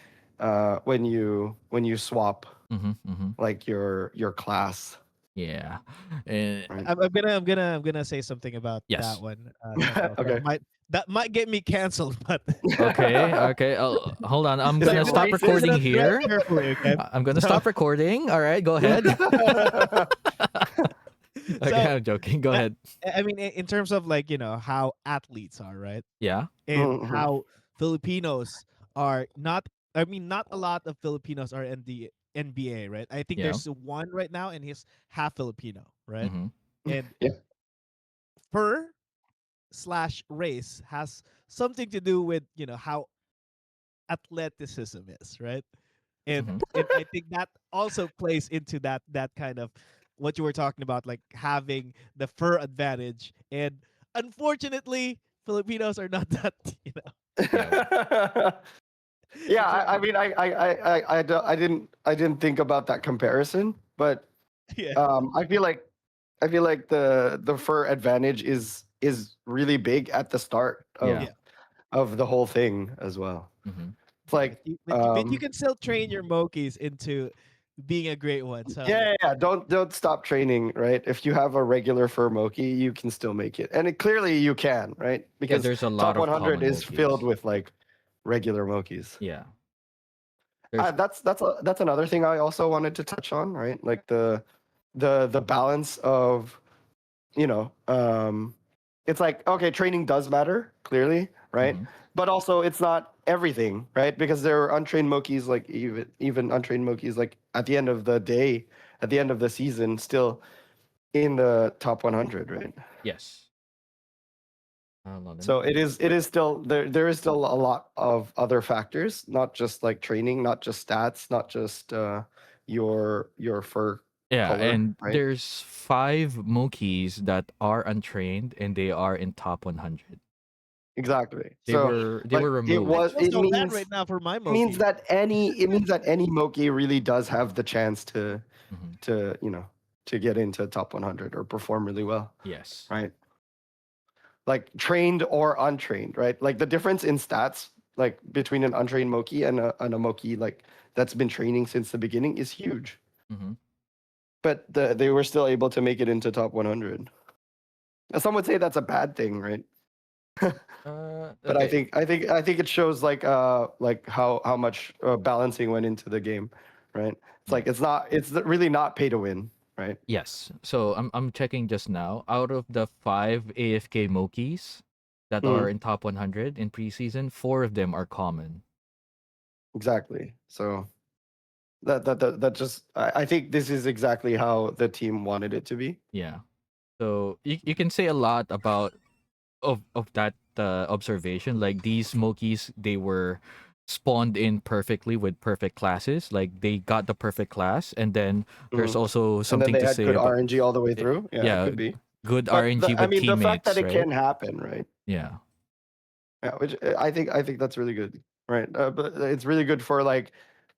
when you swap mm-hmm, mm-hmm, like your class, yeah, and right? I'm gonna say something about that yes. one, Sethos. Okay. That might get me canceled, but Okay, okay. Hold on. I'm Is so he gonna a I'm gonna stop I'm racist? recording gonna tread here. carefully, okay? I'm gonna So stop recording. All right, go ahead. Okay, so I'm joking. Go I, ahead. I mean, in terms of like how athletes are, right, Yeah. and Mhm. how Filipinos are not. I mean, not a lot of Filipinos are in the NBA, right? I think Yeah. there's one right now, and he's half Filipino, right? Mm-hmm. And Yeah. fur slash race has something to do with how athleticism is, right? and Mm-hmm. and I think that also plays into that kind of what you were talking about, like having the fur advantage. And unfortunately, Filipinos are not that, Yeah. Yeah, it's I mean, I didn't think about that comparison, but yeah, I feel like the fur advantage is really big at the start Yeah. yeah, of the whole thing as well. Mm-hmm. It's yeah. like, But you can still train your Mokis into being a great one. So yeah, yeah, yeah, yeah, don't stop training, right? If you have a regular fur Moki, you can still make it, and clearly you can, right? Yeah. Because There's a top lot of 100 common is filled Mokis. with like regular Mokis. Yeah. There's. That's another thing I also wanted to touch on, right? Like the balance of, you know, it's like, okay, training does matter clearly, right? Mm-hmm. But also it's not everything, right? Because there are untrained Mokis, like even untrained Mokis, like at the end of the day, at the end of the season, still in the top 100, right? Yes. Hold on. Let me. So it is still there is still a lot of other factors, not just like training, not just stats, not just your fur Yeah, color, and right? there's 5 Mokis that are untrained and they are in top 100. Exactly. They So were they like were it I removed. was feel so bad right now for my it means Moki. that any Moki really does have the chance to Mhm. to get into top 100 or perform really well, Yes. right? Like trained or untrained, right? Like the difference in stats, like between an untrained Moki and a Moki like that's been training since the beginning is huge. Mm-hmm. But they were still able to make it into top 100. Now, some would say that's a bad thing, right? But Okay. I think it shows like how much balancing went into the game. right? It's Yeah. like it's really not pay to win, right? Yes. So I'm checking just now. Out of the 5 AFK Mokis that Mhm. are in top 100 in preseason, 4 of them are common. Exactly. So that just I think this is exactly how the team wanted it to be. Yeah. So you can say a lot about of that observation. Like these Mokis, they were spawned in perfectly with perfect classes. Like they got the perfect class, and then there's Mhm. also And then something they to had say good about RNG all the way it, through. Yeah, it yeah, could be. good But RNG I with mean, the fact that teammates, it right? can happen, right? Yeah. Yeah, which I think that's really good, right? But it's really good for like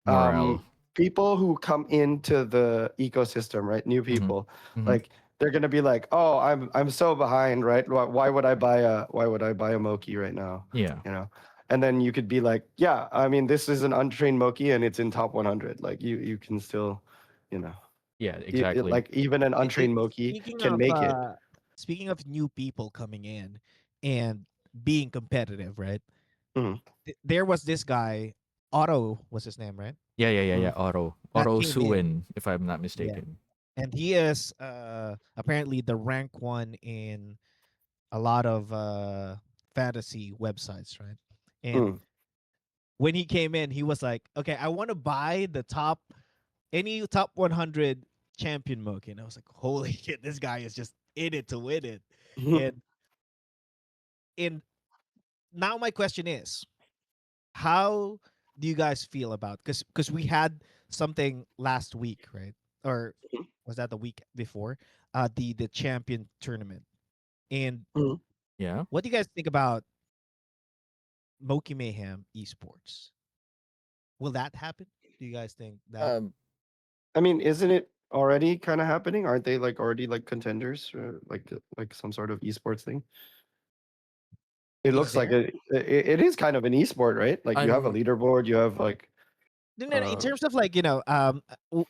Morale. people who come into the ecosystem, right? New Mm-hmm. people, Mm-hmm. like they're gonna be like, oh, I'm so behind, right? Why would I buy a Moki right now? Yeah. You know, and then you could be like, yeah, I mean, this is an untrained Moki and it's in top 100. Like you can still, you know, Yeah. Exactly. like even an untrained Moki Speaking can of make it. new people coming in and being competitive, right? Mhm, There was this guy, Otto was his name, right? Yeah. Yeah. Yeah. mhm, Yeah. Otto. That Otto came in. Suwen, if I'm not Yeah. mistaken. And he is apparently the rank one in a lot of fantasy websites, right? And mhm. when he came in, he was like, "Okay, I want to buy the any top 100 champion Moki." And I was like, "Holy shit, this guy is just in it to win it." And and now my question is, how do you guys feel about, because we had something last week, right? Or was that the week before? The champion tournament. And Mhm. Yeah. what do you guys think about Moki Mayhem Esports? Will that happen? Do you guys think that? Um. I mean, isn't it already kind of happening? Aren't they like already like contenders, like some sort of esports thing? It Is looks like there? it is kind of an esport, right? Like you have a I'm. leaderboard, you have like No, no, no. In uh terms of like,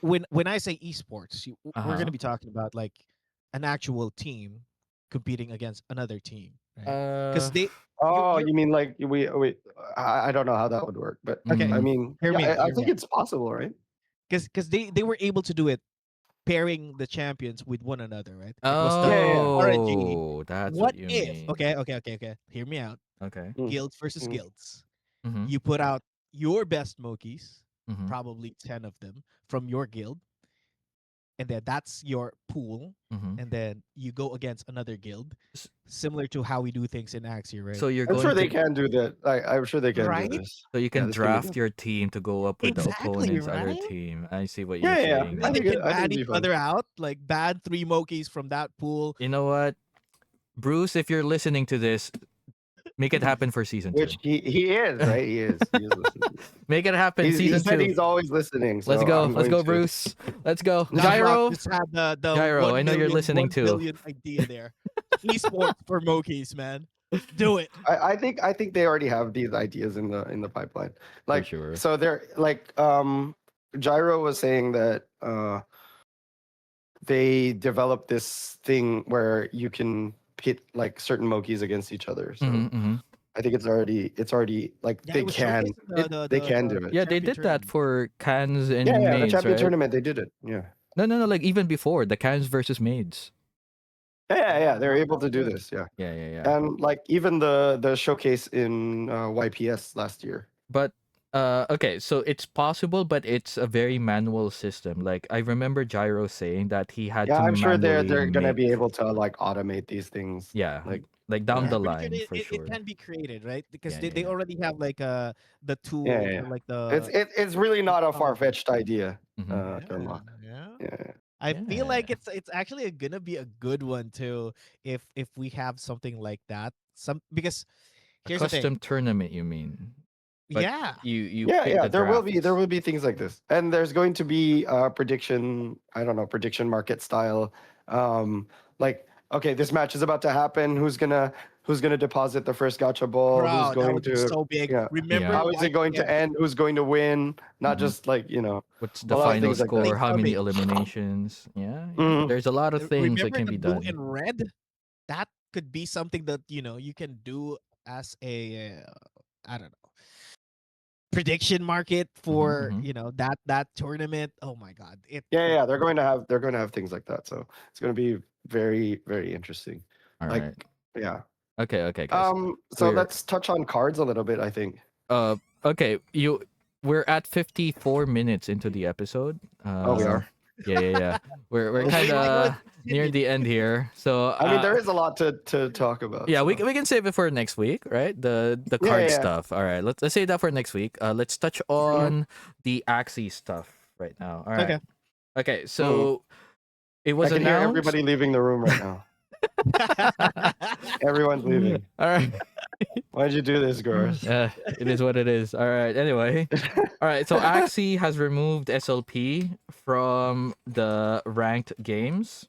when I say esports, Uh we're huh. gonna be talking about like an actual team competing against another team, right? Because Uh. oh, you're you mean like we I don't know how that would work, but I okay. Mm, mean, Hear yeah, me out. I Hear me think out. it's possible, right? Because they were able to do it pairing the champions with one another, right? It was Yeah, done yeah, through yeah. RNG. oh, that's what What you if? mean. Okay, okay, okay, okay. Hear me out. Okay. Mm, Guilds versus mm, guilds. Mm-hmm. You put out your best Mokis, Mm-hmm. probably 10 of them from your guild, and then that's your pool. Mm-hmm. And then you go against another guild, similar to how we do things in Axie, right? So you're I'm sure going they to. can do that. I'm sure they can do Right? this. So you Yeah, can this can be draft good. your team to go up with the Exactly, opponent's other right? team. I see what you're Yeah, yeah, yeah. saying I They now. think can I think ban it'd each be fun. other out, like ban 3 Mokis from that pool. You know what, Bruce? If you're listening to this, make it happen for season Which 2. he is, right? He is. He is listening. Make it happen, He season said 2. he's always listening, Let's so go. I'm Let's going go, to. Bruce. Let's go. Gunlocke Gyro. just had the Gyro, I one know you're million listening one too. billion idea there. Esports for Mokis, man. Do it. I think they already have these ideas in the pipeline. For Like sure. so they're like Gyro was saying that they developed this thing where you can pit like certain Mokis against each other. So Mm-hmm, mm-hmm. I think it's already like Yeah, it was showcased in It. they can do it. Yeah, they champion did that tournament. for cans Yeah, and yeah, the maids, champion right? tournament they did it. Yeah. No, no, no. Like even before the cans versus maids. Yeah, yeah, yeah. Yeah, They're able that to was do good. this. Yeah. Yeah, yeah, yeah. And like even the showcase in YPS last year. But okay, so it's possible, but it's a very manual system. Like I remember Gyro saying that he had Yeah, to I'm sure they're manually they're gonna be make. able to like automate these things. Yeah, Like, like down Yeah, the yeah, I'm pretty sure line for it sure. can be created, right? Because Yeah, they, yeah, they yeah. already have like the yeah, tools yeah. or like It's the it's really not a far technology. fetched idea, Mm-hmm. Yeah, Gunlocke. yeah. Yeah. I feel Yeah, like it's actually gonna be a good one too if we have something like that. Some because a here's the thing. custom tournament, you mean? But Yeah. you Yeah, pick yeah, the there will drafts. be things like this. And there's going to be prediction, I don't know, prediction market style. Like, okay, this match is about to happen. Who's gonna deposit the first gotcha ball? Who's Bro, that going would be to so big. yeah. Yeah. Remember How is it going to YPS? end? Who's going to win? Not Mm-hmm. just like, What's a the lot of final things like that. score? How many Brainstorming. eliminations? Yeah, yeah. Mhm. There's a lot of things that Remember can the be blue done. and red? That could be something that you can do as a I don't know. prediction market for mhm. you know that tournament. Oh my god! Yeah, they're going to have things like that. So it's going to be very, very interesting. All Like, right. yeah. Okay, guys. So We're let's touch on cards a little bit, I think. okay. We're at 54 minutes into the episode. Oh, we are. Yeah. We're Oh kind my of god! near the end here. So I mean, there is a lot to talk about. yeah, So. we can save it for next week, right? The Yeah, card yeah. stuff. All right, let's save that for next week. Let's touch on the Axie stuff right now. All right. Okay. Okay, Mm. so it I was can hear announced. everybody leaving the room right now. Everyone's leaving. All right. Why'd you do this, Grawrz? It is what it is. All right. Anyway, all right. So Axie has removed SLP from the ranked games,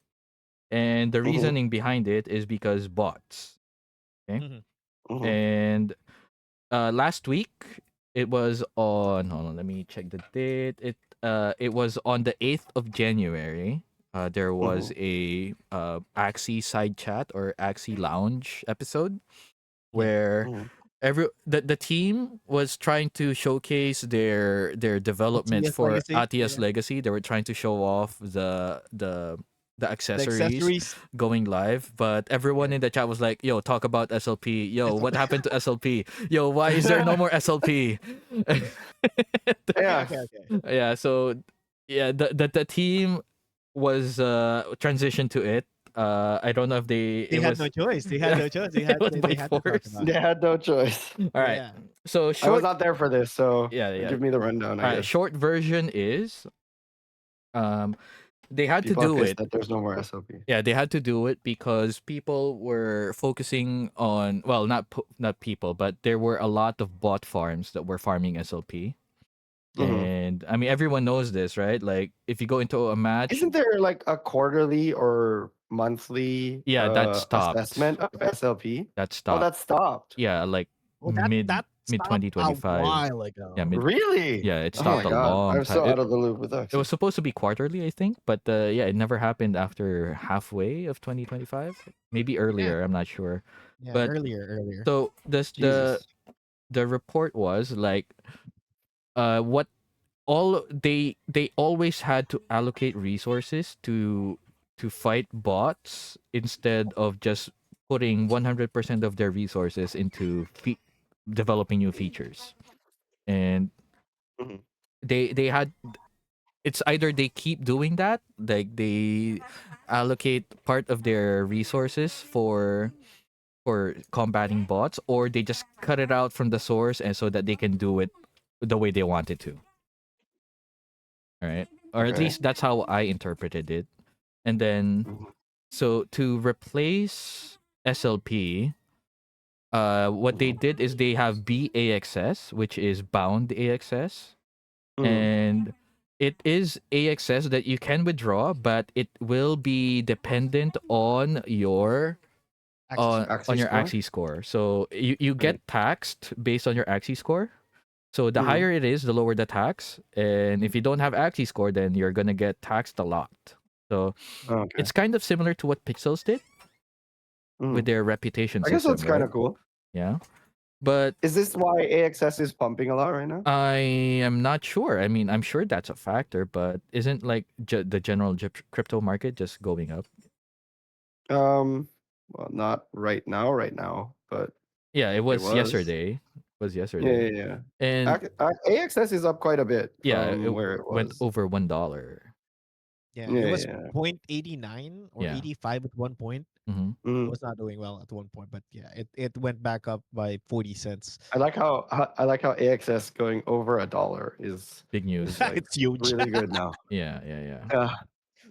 and the Mhm. reasoning behind it is because bots. Okay. Mhm. Mhm. And last week it was on. Hold on. Let me check the date. It was on the 8th of January. There was a Axie side chat or Axie lounge episode where Mhm. the team was trying to showcase their development Atia's for legacy, Atia's yeah. legacy. They were trying to show off the The accessories accessories. going live, but everyone in the chat was like, "Yo, talk about SLP. Yo, what happened to SLP? Yo, why is there no more SLP?" Yeah. Okay. Yeah, so yeah, the team was transitioned to it. I don't know if They it had was no choice. They had no choice. They had was by they had to talk force. about They it. had no choice. All right. Yeah. So I was short not there for this, so yeah. give me the rundown, All I right, guess. short version is um they had People to are do pissed it. that there's no more SLP. Yeah, they had to do it because people were focusing on, well, not people, but there were a lot of bot farms that were farming SLP. Mhm. And I mean everyone knows this, right? Like if you go into a match, Isn't there like a quarterly or monthly yeah, that stopped. assessment of SLP? That Oh, stopped. that stopped. Yeah, like Well, mid that mid stopped a 2025. while Yeah, ago. Really? yeah, it Oh my stopped a god, long I'm time. so out of the loop with that. It was supposed to be quarterly, I think, but yeah, it never happened after halfway of 2025. Maybe earlier, I'm not sure. Yeah, But earlier. so this Jesus. the report was like what all they always had to allocate resources to fight bots instead of just putting 100% of their resources into developing new features. And Mhm. they had, it's either they keep doing that, like they allocate part of their resources for combating bots, or they just cut it out from the source and so that they can do it the way they want it to. All right, or at Okay. least that's how I interpreted it. And then Mhm. so to replace SLP, what they Mhm. did is they have BAXS, which is bound AXS, Mhm. and it is AXS that you can withdraw, but it will be dependent on your Access. Axie your score? Axie score. So you Right. get taxed based on your Axie score. So the Mhm. higher it is, the lower the tax. And if you don't have Axie score, then you're gonna get taxed a lot. So Okay. it's kind of similar to what Pixels did with Mhm. their reputation I guess system, that's kind right? of cool. Yeah. But Is this why AXS is pumping a lot right now? I am not sure. I mean, I'm sure that's a factor, but isn't like the general crypto market just going up? Well, not right now, but Yeah, it it was was. yesterday. It was Yeah, yesterday. yeah, yeah. And AXS is up quite a bit yeah, from it where it went was. over $1. Yeah, Yeah, it was yeah. 0.89 or Yeah. 85 at one point. Hmm. It Mhm. was not doing well at one point, but yeah, it went back up by 40 cents. I like how AXS going over $1 Big news. is like It's huge. really good now. Yeah. Yeah.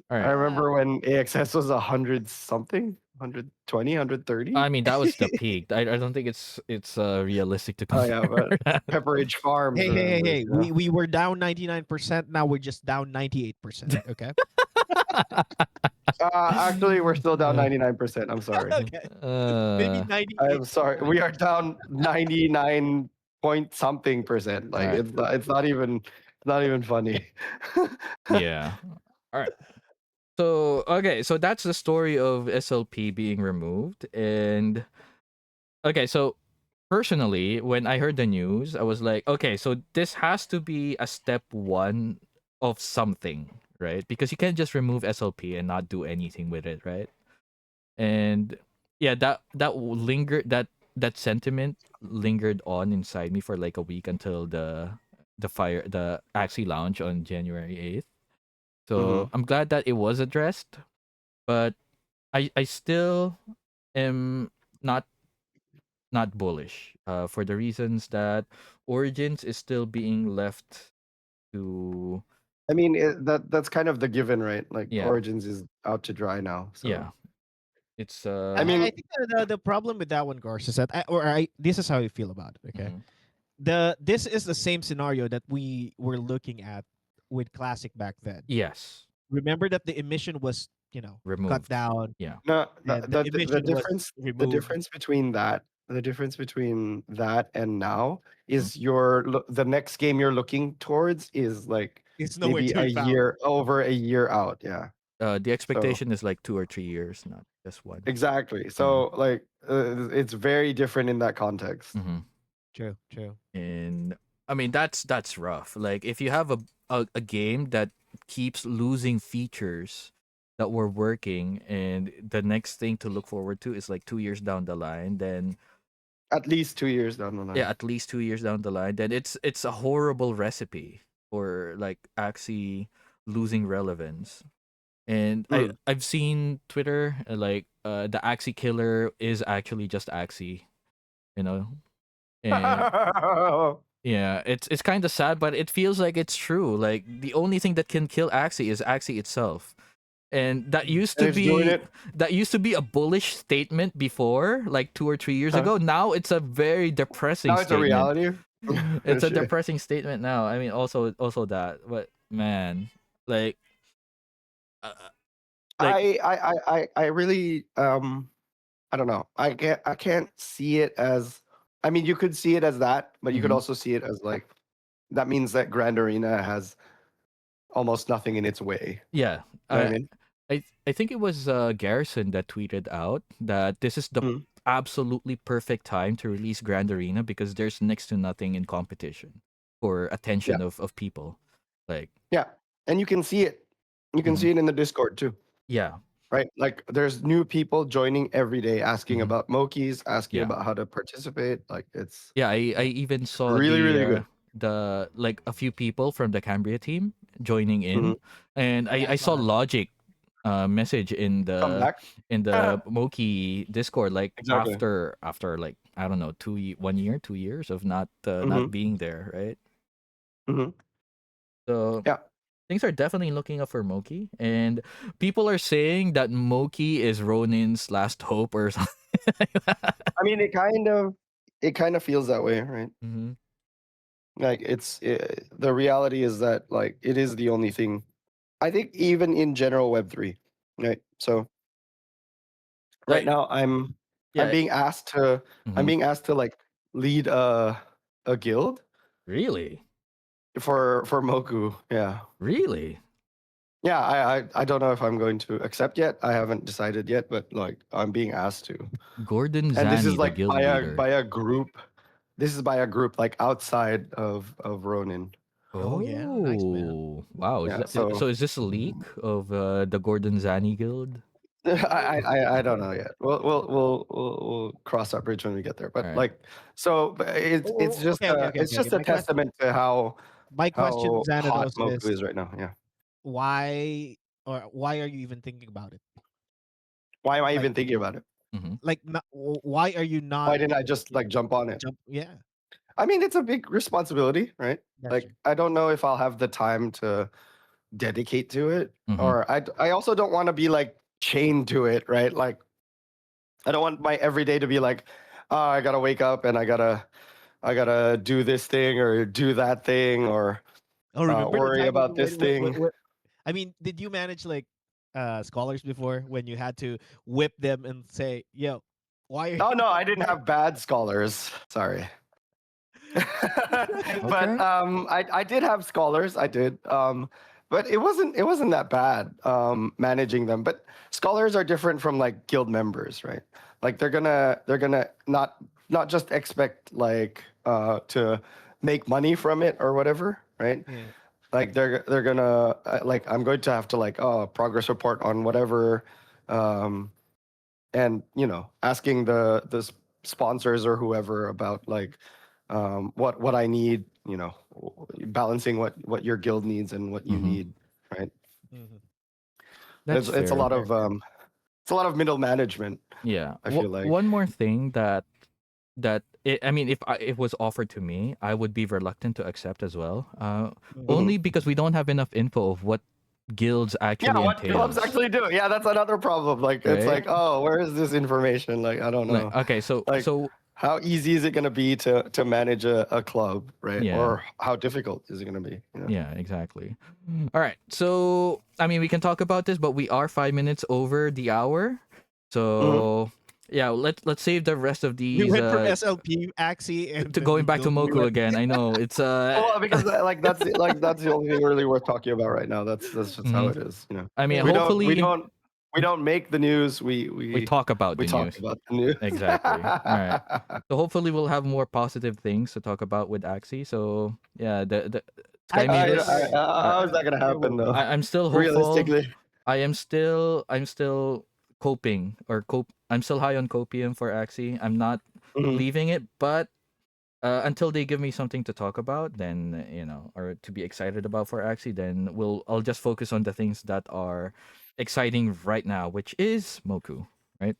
All I right. remember when AXS was 100 something, 120, 130. I mean, that was the peak. I don't think it's realistic to Oh yeah, but compare that. Pepperidge Farms remembers, Hey. you know? We were down 99%. Now we're just down 98%. Okay. Actually, we're still down 99%. I'm sorry. Okay. Maybe uh, 98. I'm sorry. We are down 99 point something percent. Like Alright. it's not even funny. Yeah. All right. So okay, so that's the story of SLP being removed, and okay, so personally, when I heard the news, I was like, okay, so this has to be a step one of something, right? Because you can't just remove SLP and not do anything with it, right? And yeah, that sentiment lingered on inside me for like a week until the Axie launch on January 8th. So Mhm. I'm glad that it was addressed, but I still am not not bullish for the reasons that Origins is still being left to I mean, that's kind of the given, right? Like yeah, Origins is out to dry now, so yeah. It's I I mean, think the problem with that one, Grawrz, is that this is how I feel about it. Okay, mhm, this is the same scenario that we were looking at with Classic back then. yes, Remember that the emission was cut removed. down, Yeah. no, and the the emission was difference removed. the difference between that and now Mhm. is the next game you're looking towards is like It's nowhere maybe to be found. over a year out. Yeah. The So expectation is like 2 or 3 years, not just one. exactly. Yeah. So like it's very different in that context. Mm-hmm. True, true. And I mean that's rough. Like if you have a game that keeps losing features that were working, and the next thing to look forward to is like 2 years down the line, then At least 2 years down the yeah, line. at least 2 years down the line, then it's a horrible recipe for like Axie losing relevance. And Mm. I've seen Twitter like the Axie killer is actually just Axie, you know, and yeah, it's kind of sad, but it feels like it's true. Like the only thing that can kill Axie is Axie itself, and And it's doing it. that used to be a bullish statement before, like 2 or 3 years Huh? ago. Now it's a very depressing Now it's a statement. reality. It's a Shit. depressing statement now. I mean, also that, but man, like, uh, like, I really I don't know. I can't see it as I mean you could see it as that, but you could mhm. also see it as like that means that Grand Arena has almost nothing in its way. Yeah, You know what I I mean? I think it was Garrison that tweeted out that this is the Mm. absolutely perfect time to release Grand Arena because there's next to nothing in competition for Yeah. attention of people. Like, Yeah. And you can see it. You can mhm, see it in the Discord too. yeah, Right? Like there's new people joining every day asking mhm, about Mokis, asking yeah, about how to participate. Like yeah. I Yeah. even saw really, really good. the like a few people from the Cambria team joining Mhm. in, and Yeah, I I saw saw that. Logic message Come back. in the Moki Discord like Exactly. after like I don't know 1 year 2 years of not Mhm. being there, right? Mhm. So Yeah. things are definitely looking up for Moki, and people are saying that Moki is Ronin's last hope or something like that. I mean it kind of feels that way, right? Hmm. Like the reality is that like it is the only thing. I think even in general Web3, right? So right Like now I'm yeah, being asked to hmm, like lead a guild really, for Moku. Yeah. really. Yeah, I don't know if I'm going to accept yet. I haven't decided yet, but like I'm being asked to. Gordon And this is Zani, the like guild leader. by a group. This is by a group like outside of Ronin. Oh yeah, nice man. Oh, wow. Yeah, So so is this a leak of the Gordon Zani guild? I don't know yet. We'll cross that bridge when we get there. All But right. like, so Okay, okay, okay, it's okay, okay. just a testament to My question, how hot Xanatos, Moku is is right now. Yeah. why are you even thinking about it? Why am I Like, even thinking about it? Mm-hmm. why are you Why not didn't I just like jump on it? jump? Yeah, I mean, it's a big responsibility, right? that's Like, true. I don't know if I'll have the time to dedicate to it, Mm-hmm. or I also don't want to be like chained to it, right? Like, I don't want my everyday to be like, oh, I gotta wake up and I gotta do this thing or do that thing or Oh, remember the worry time about this thing. I mean, did you manage like scholars before when you had to whip them and say, "Yo, why are Oh you no, I didn't why?" have bad scholars. Sorry. But Okay. I did have scholars. I did. But it wasn't that bad managing them. But scholars are different from like guild members, right? Like they're gonna not not just expect like to make money from it or whatever, right? Yeah. Like they're gonna like I'm going to have to like progress report on whatever, um, and asking the sponsors or whoever about like what I need, balancing what your guild needs and what you Mhm. need, right? Mhm. That's It's a fair. lot of middle management. Yeah. I feel like. One more thing that I mean, if it was offered to me, I would be reluctant to accept as well. Mhm. Only because we don't have enough info of what guilds Yeah, actually what clubs entails, actually do? Yeah, that's another problem. Like, it's right? like, oh, where is this information? Like, I don't Like, know. okay, so Like, so how easy is it going to be to manage a club, right? yeah, Or how difficult is it going to be? yeah, exactly. All right, so I mean, we can talk about this, but we are 5 minutes over the hour, Mhm. so yeah, let's save the rest of We these went from SLP, Axie, and to then going we back to we Moku went. again. I know it's Well, because that's the only thing really worth talking about right now. That's just how mhm. it is. I mean, Yeah. We don't we hopefully don't we don't make the news. we talk about We the talk news. about the news. Exactly. All right. So hopefully we'll have more positive things to talk about with Axie. So yeah, the I Sky think Mavis. How is that gonna there will happen though? be. I'm still hopeful. Realistically. I'm still coping or cope. I'm still high on copium for Axie. I'm not Mhm. leaving it, but until they give me something to talk about, then or to be excited about for Axie, then I'll just focus on the things that are exciting right now, which is Moku. Right.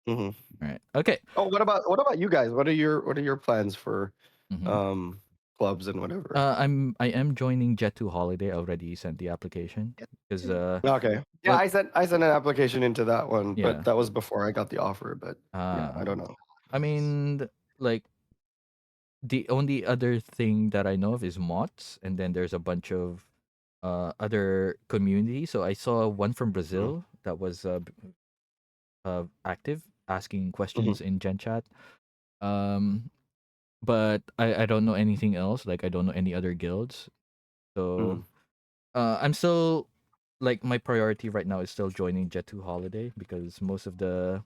Mhm. All right. Okay. Oh, what about you guys? What are your plans for Mm-hmm. um clubs and whatever? I am joining Jet2 Holiday. I already sent the application because Okay. Yeah, well I sent an application into that one, yeah but that was before I got the offer. But yeah, I uh don't know. I mean like the only other thing that I know of is mods, and then there's a bunch of other communities. So I saw one from Mhm. Brazil that was active asking Mhm. questions in Gen Chat. Um, but I don't know anything else. Like I don't know any other guilds. So Mhm. I'm still like my priority right now is still joining Jet2 Holiday because most of the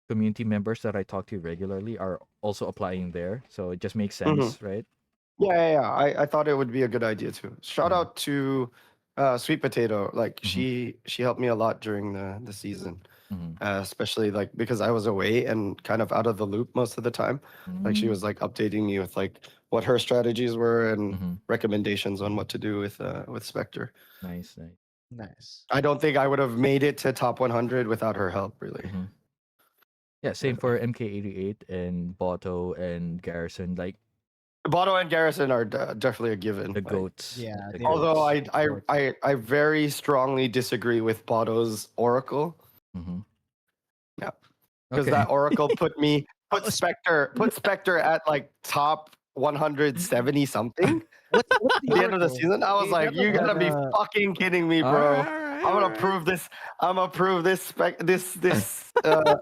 community members that I talk to regularly are also applying there. So it just makes Mhm. sense, right? Yeah. I thought it would be a good idea too. Shout Mm-hmm. out to Sweet Potato. Like Mm-hmm. she helped me a lot during the season, Mm-hmm. especially like because I was away and kind of out of the loop most of the time. Like she was like updating me with like what her strategies were and Mm-hmm. recommendations on what to do with Spectre. Nice, nice. Nice. I don't think I would have made it to top 100 without her help, really. Mm-hmm. Yeah, same for MK88 and Boto and Garrison, like Boto and Garrison are definitely a given. the Like, goats. Yeah, The they're although goats. I very strongly disagree with Boto's Oracle. Mm-hmm. Yeah, because Okay. that Oracle Oh, put Spectre at like top 170 something what's the at the end of the Oracle? season. I was Is like, that like you gotta be the fucking kidding me, All right, bro. all right, I'm all gonna right. prove this. I'm gonna prove this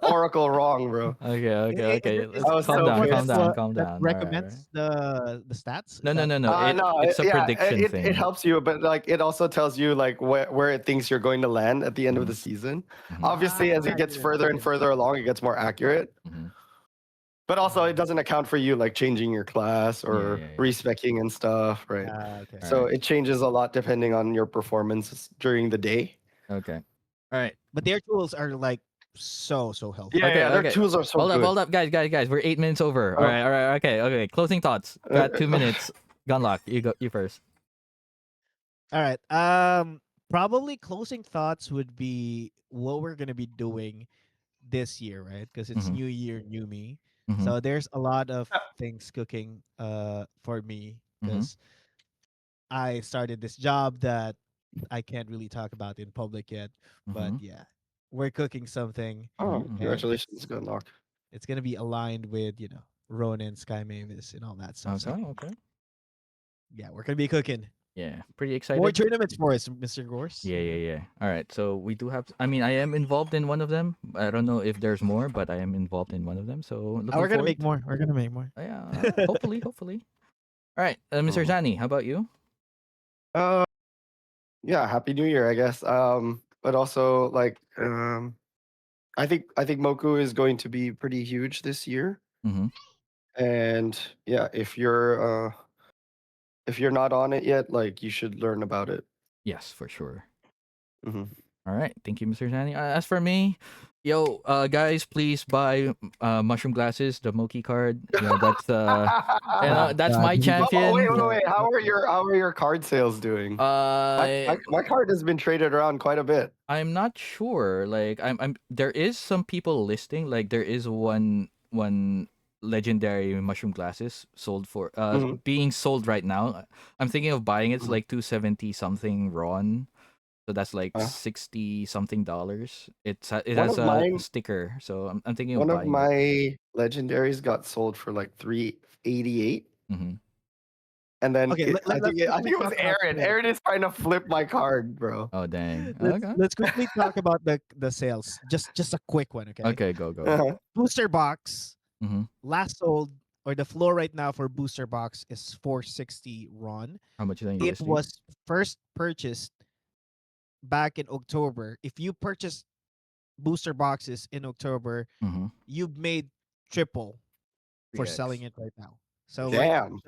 Oracle wrong, bro. Okay, okay, okay. is I Let's was that calm so the down, one calm pissed. down, calm that down. All right, all right. recommends the stats? No, Is no, that no, no. No, It's a yeah, prediction it thing. helps you, but like it also tells you like where it thinks you're going to land at the end of Mm-hmm. the season. Mm-hmm. Obviously, as it gets yeah, further and okay. further along, it gets more accurate. Mm-hmm. But also, it Mm. doesn't account for you like changing your class Yeah, or yeah, yeah. respecing and stuff, right? Okay. All So right. it changes a lot depending on your performance during the day. Okay. All right. But their tools are like so Yeah, helpful. Okay, yeah, their okay. tools are so Hold up, good. hold up, guys. We're 8 minutes over. All Uh, right, all right, okay, okay. Closing thoughts. Got 2 minutes. Gunlock, you go. You first. All right. Probably closing thoughts would be what we're gonna be doing this year, right? Because it's Mm-hmm. new year, new me. Mm-hmm. So there's a lot of things cooking for me Mm-hmm. because I started this job that I can't really talk about in public yet. But Mm-hmm. yeah, we're cooking something oh, Mm-hmm. and congratulations, Gunlocke. it's gonna be aligned with, Ronan, Sky Mavis and all that stuff. Okay, So okay. yeah, we're gonna be cooking. Yeah, pretty More excited. tournaments for us, Mr. Grawrz. Yeah, yeah, yeah. All right. So we do have. I mean, I am involved in one of them. I don't know if there's more, but I am involved in one of them. So looking We're gonna forward. make more. We're gonna make more. Yeah. Hopefully, hopefully. All right, Mr. Mhm. Zani, how about you? Uh, yeah, Happy New Year, I guess. But also like I think Moku is going to be pretty huge this year. Mm-hmm. And yeah, if you're not on it yet, like you should learn about it. Yes, for sure. Hmm. All right, thank you, Mr. Zani. As for me, yo, guys, please buy mushroom glasses, the Moki card. That's that's my champion. Wait. How are your card sales doing? My card has been traded around quite a bit. I'm not sure. Like, I'm there is some people listing. Like, there is one legendary mushroom glasses sold for Mhm. being sold right now. I'm thinking of buying it. It's Mhm. like 270 something RON. So that's like Uh, 60 something dollars. It one has of a mine, sticker, so I'm thinking of one of buying it. my legendaries got sold for like 388. Mm-hmm. And then Okay, I think it was talk about Aaron. sales. Aaron is trying to flip my card, bro. Oh dang. Let's Okay. let's quickly talk about the sales. Just a quick one, okay? Okay, go. Uh-huh. Booster box Mm-hmm. last sold, or the floor right now for booster box is 460 RON. How much is that in It USD? was first purchased back in October. If you purchase booster boxes in October, Mm-hmm. you've made triple for 3x. selling it right now. So Damn.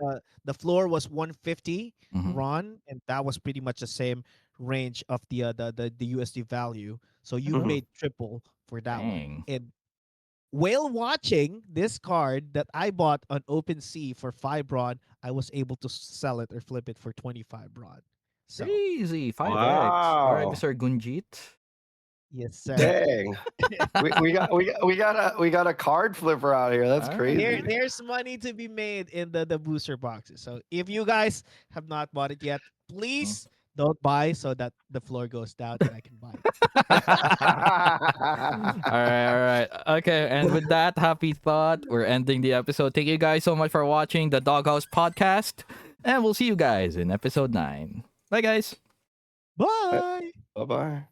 the floor was 150 Mm-hmm. RON, and that was pretty much the same range of the USD value. So you Mhm. made triple for that one. Dang. And while watching this card that I bought on OpenSea for 5 RON, I was able to sell it or flip it for 25 RON. So Crazy. 5x. All right, Wow. Mr. Gunjit. yes, sir. Dang. we got a card flipper out here. That's All crazy. right. There's money to be made in the booster boxes. So if you guys have not bought it yet, please don't buy so that the floor goes down and I can buy it. All right. Okay, and with that happy thought, we're ending the episode. Thank you guys so much for watching the Doghouse Podcast, and we'll see you guys in episode 9. Bye, guys. Bye. Bye bye.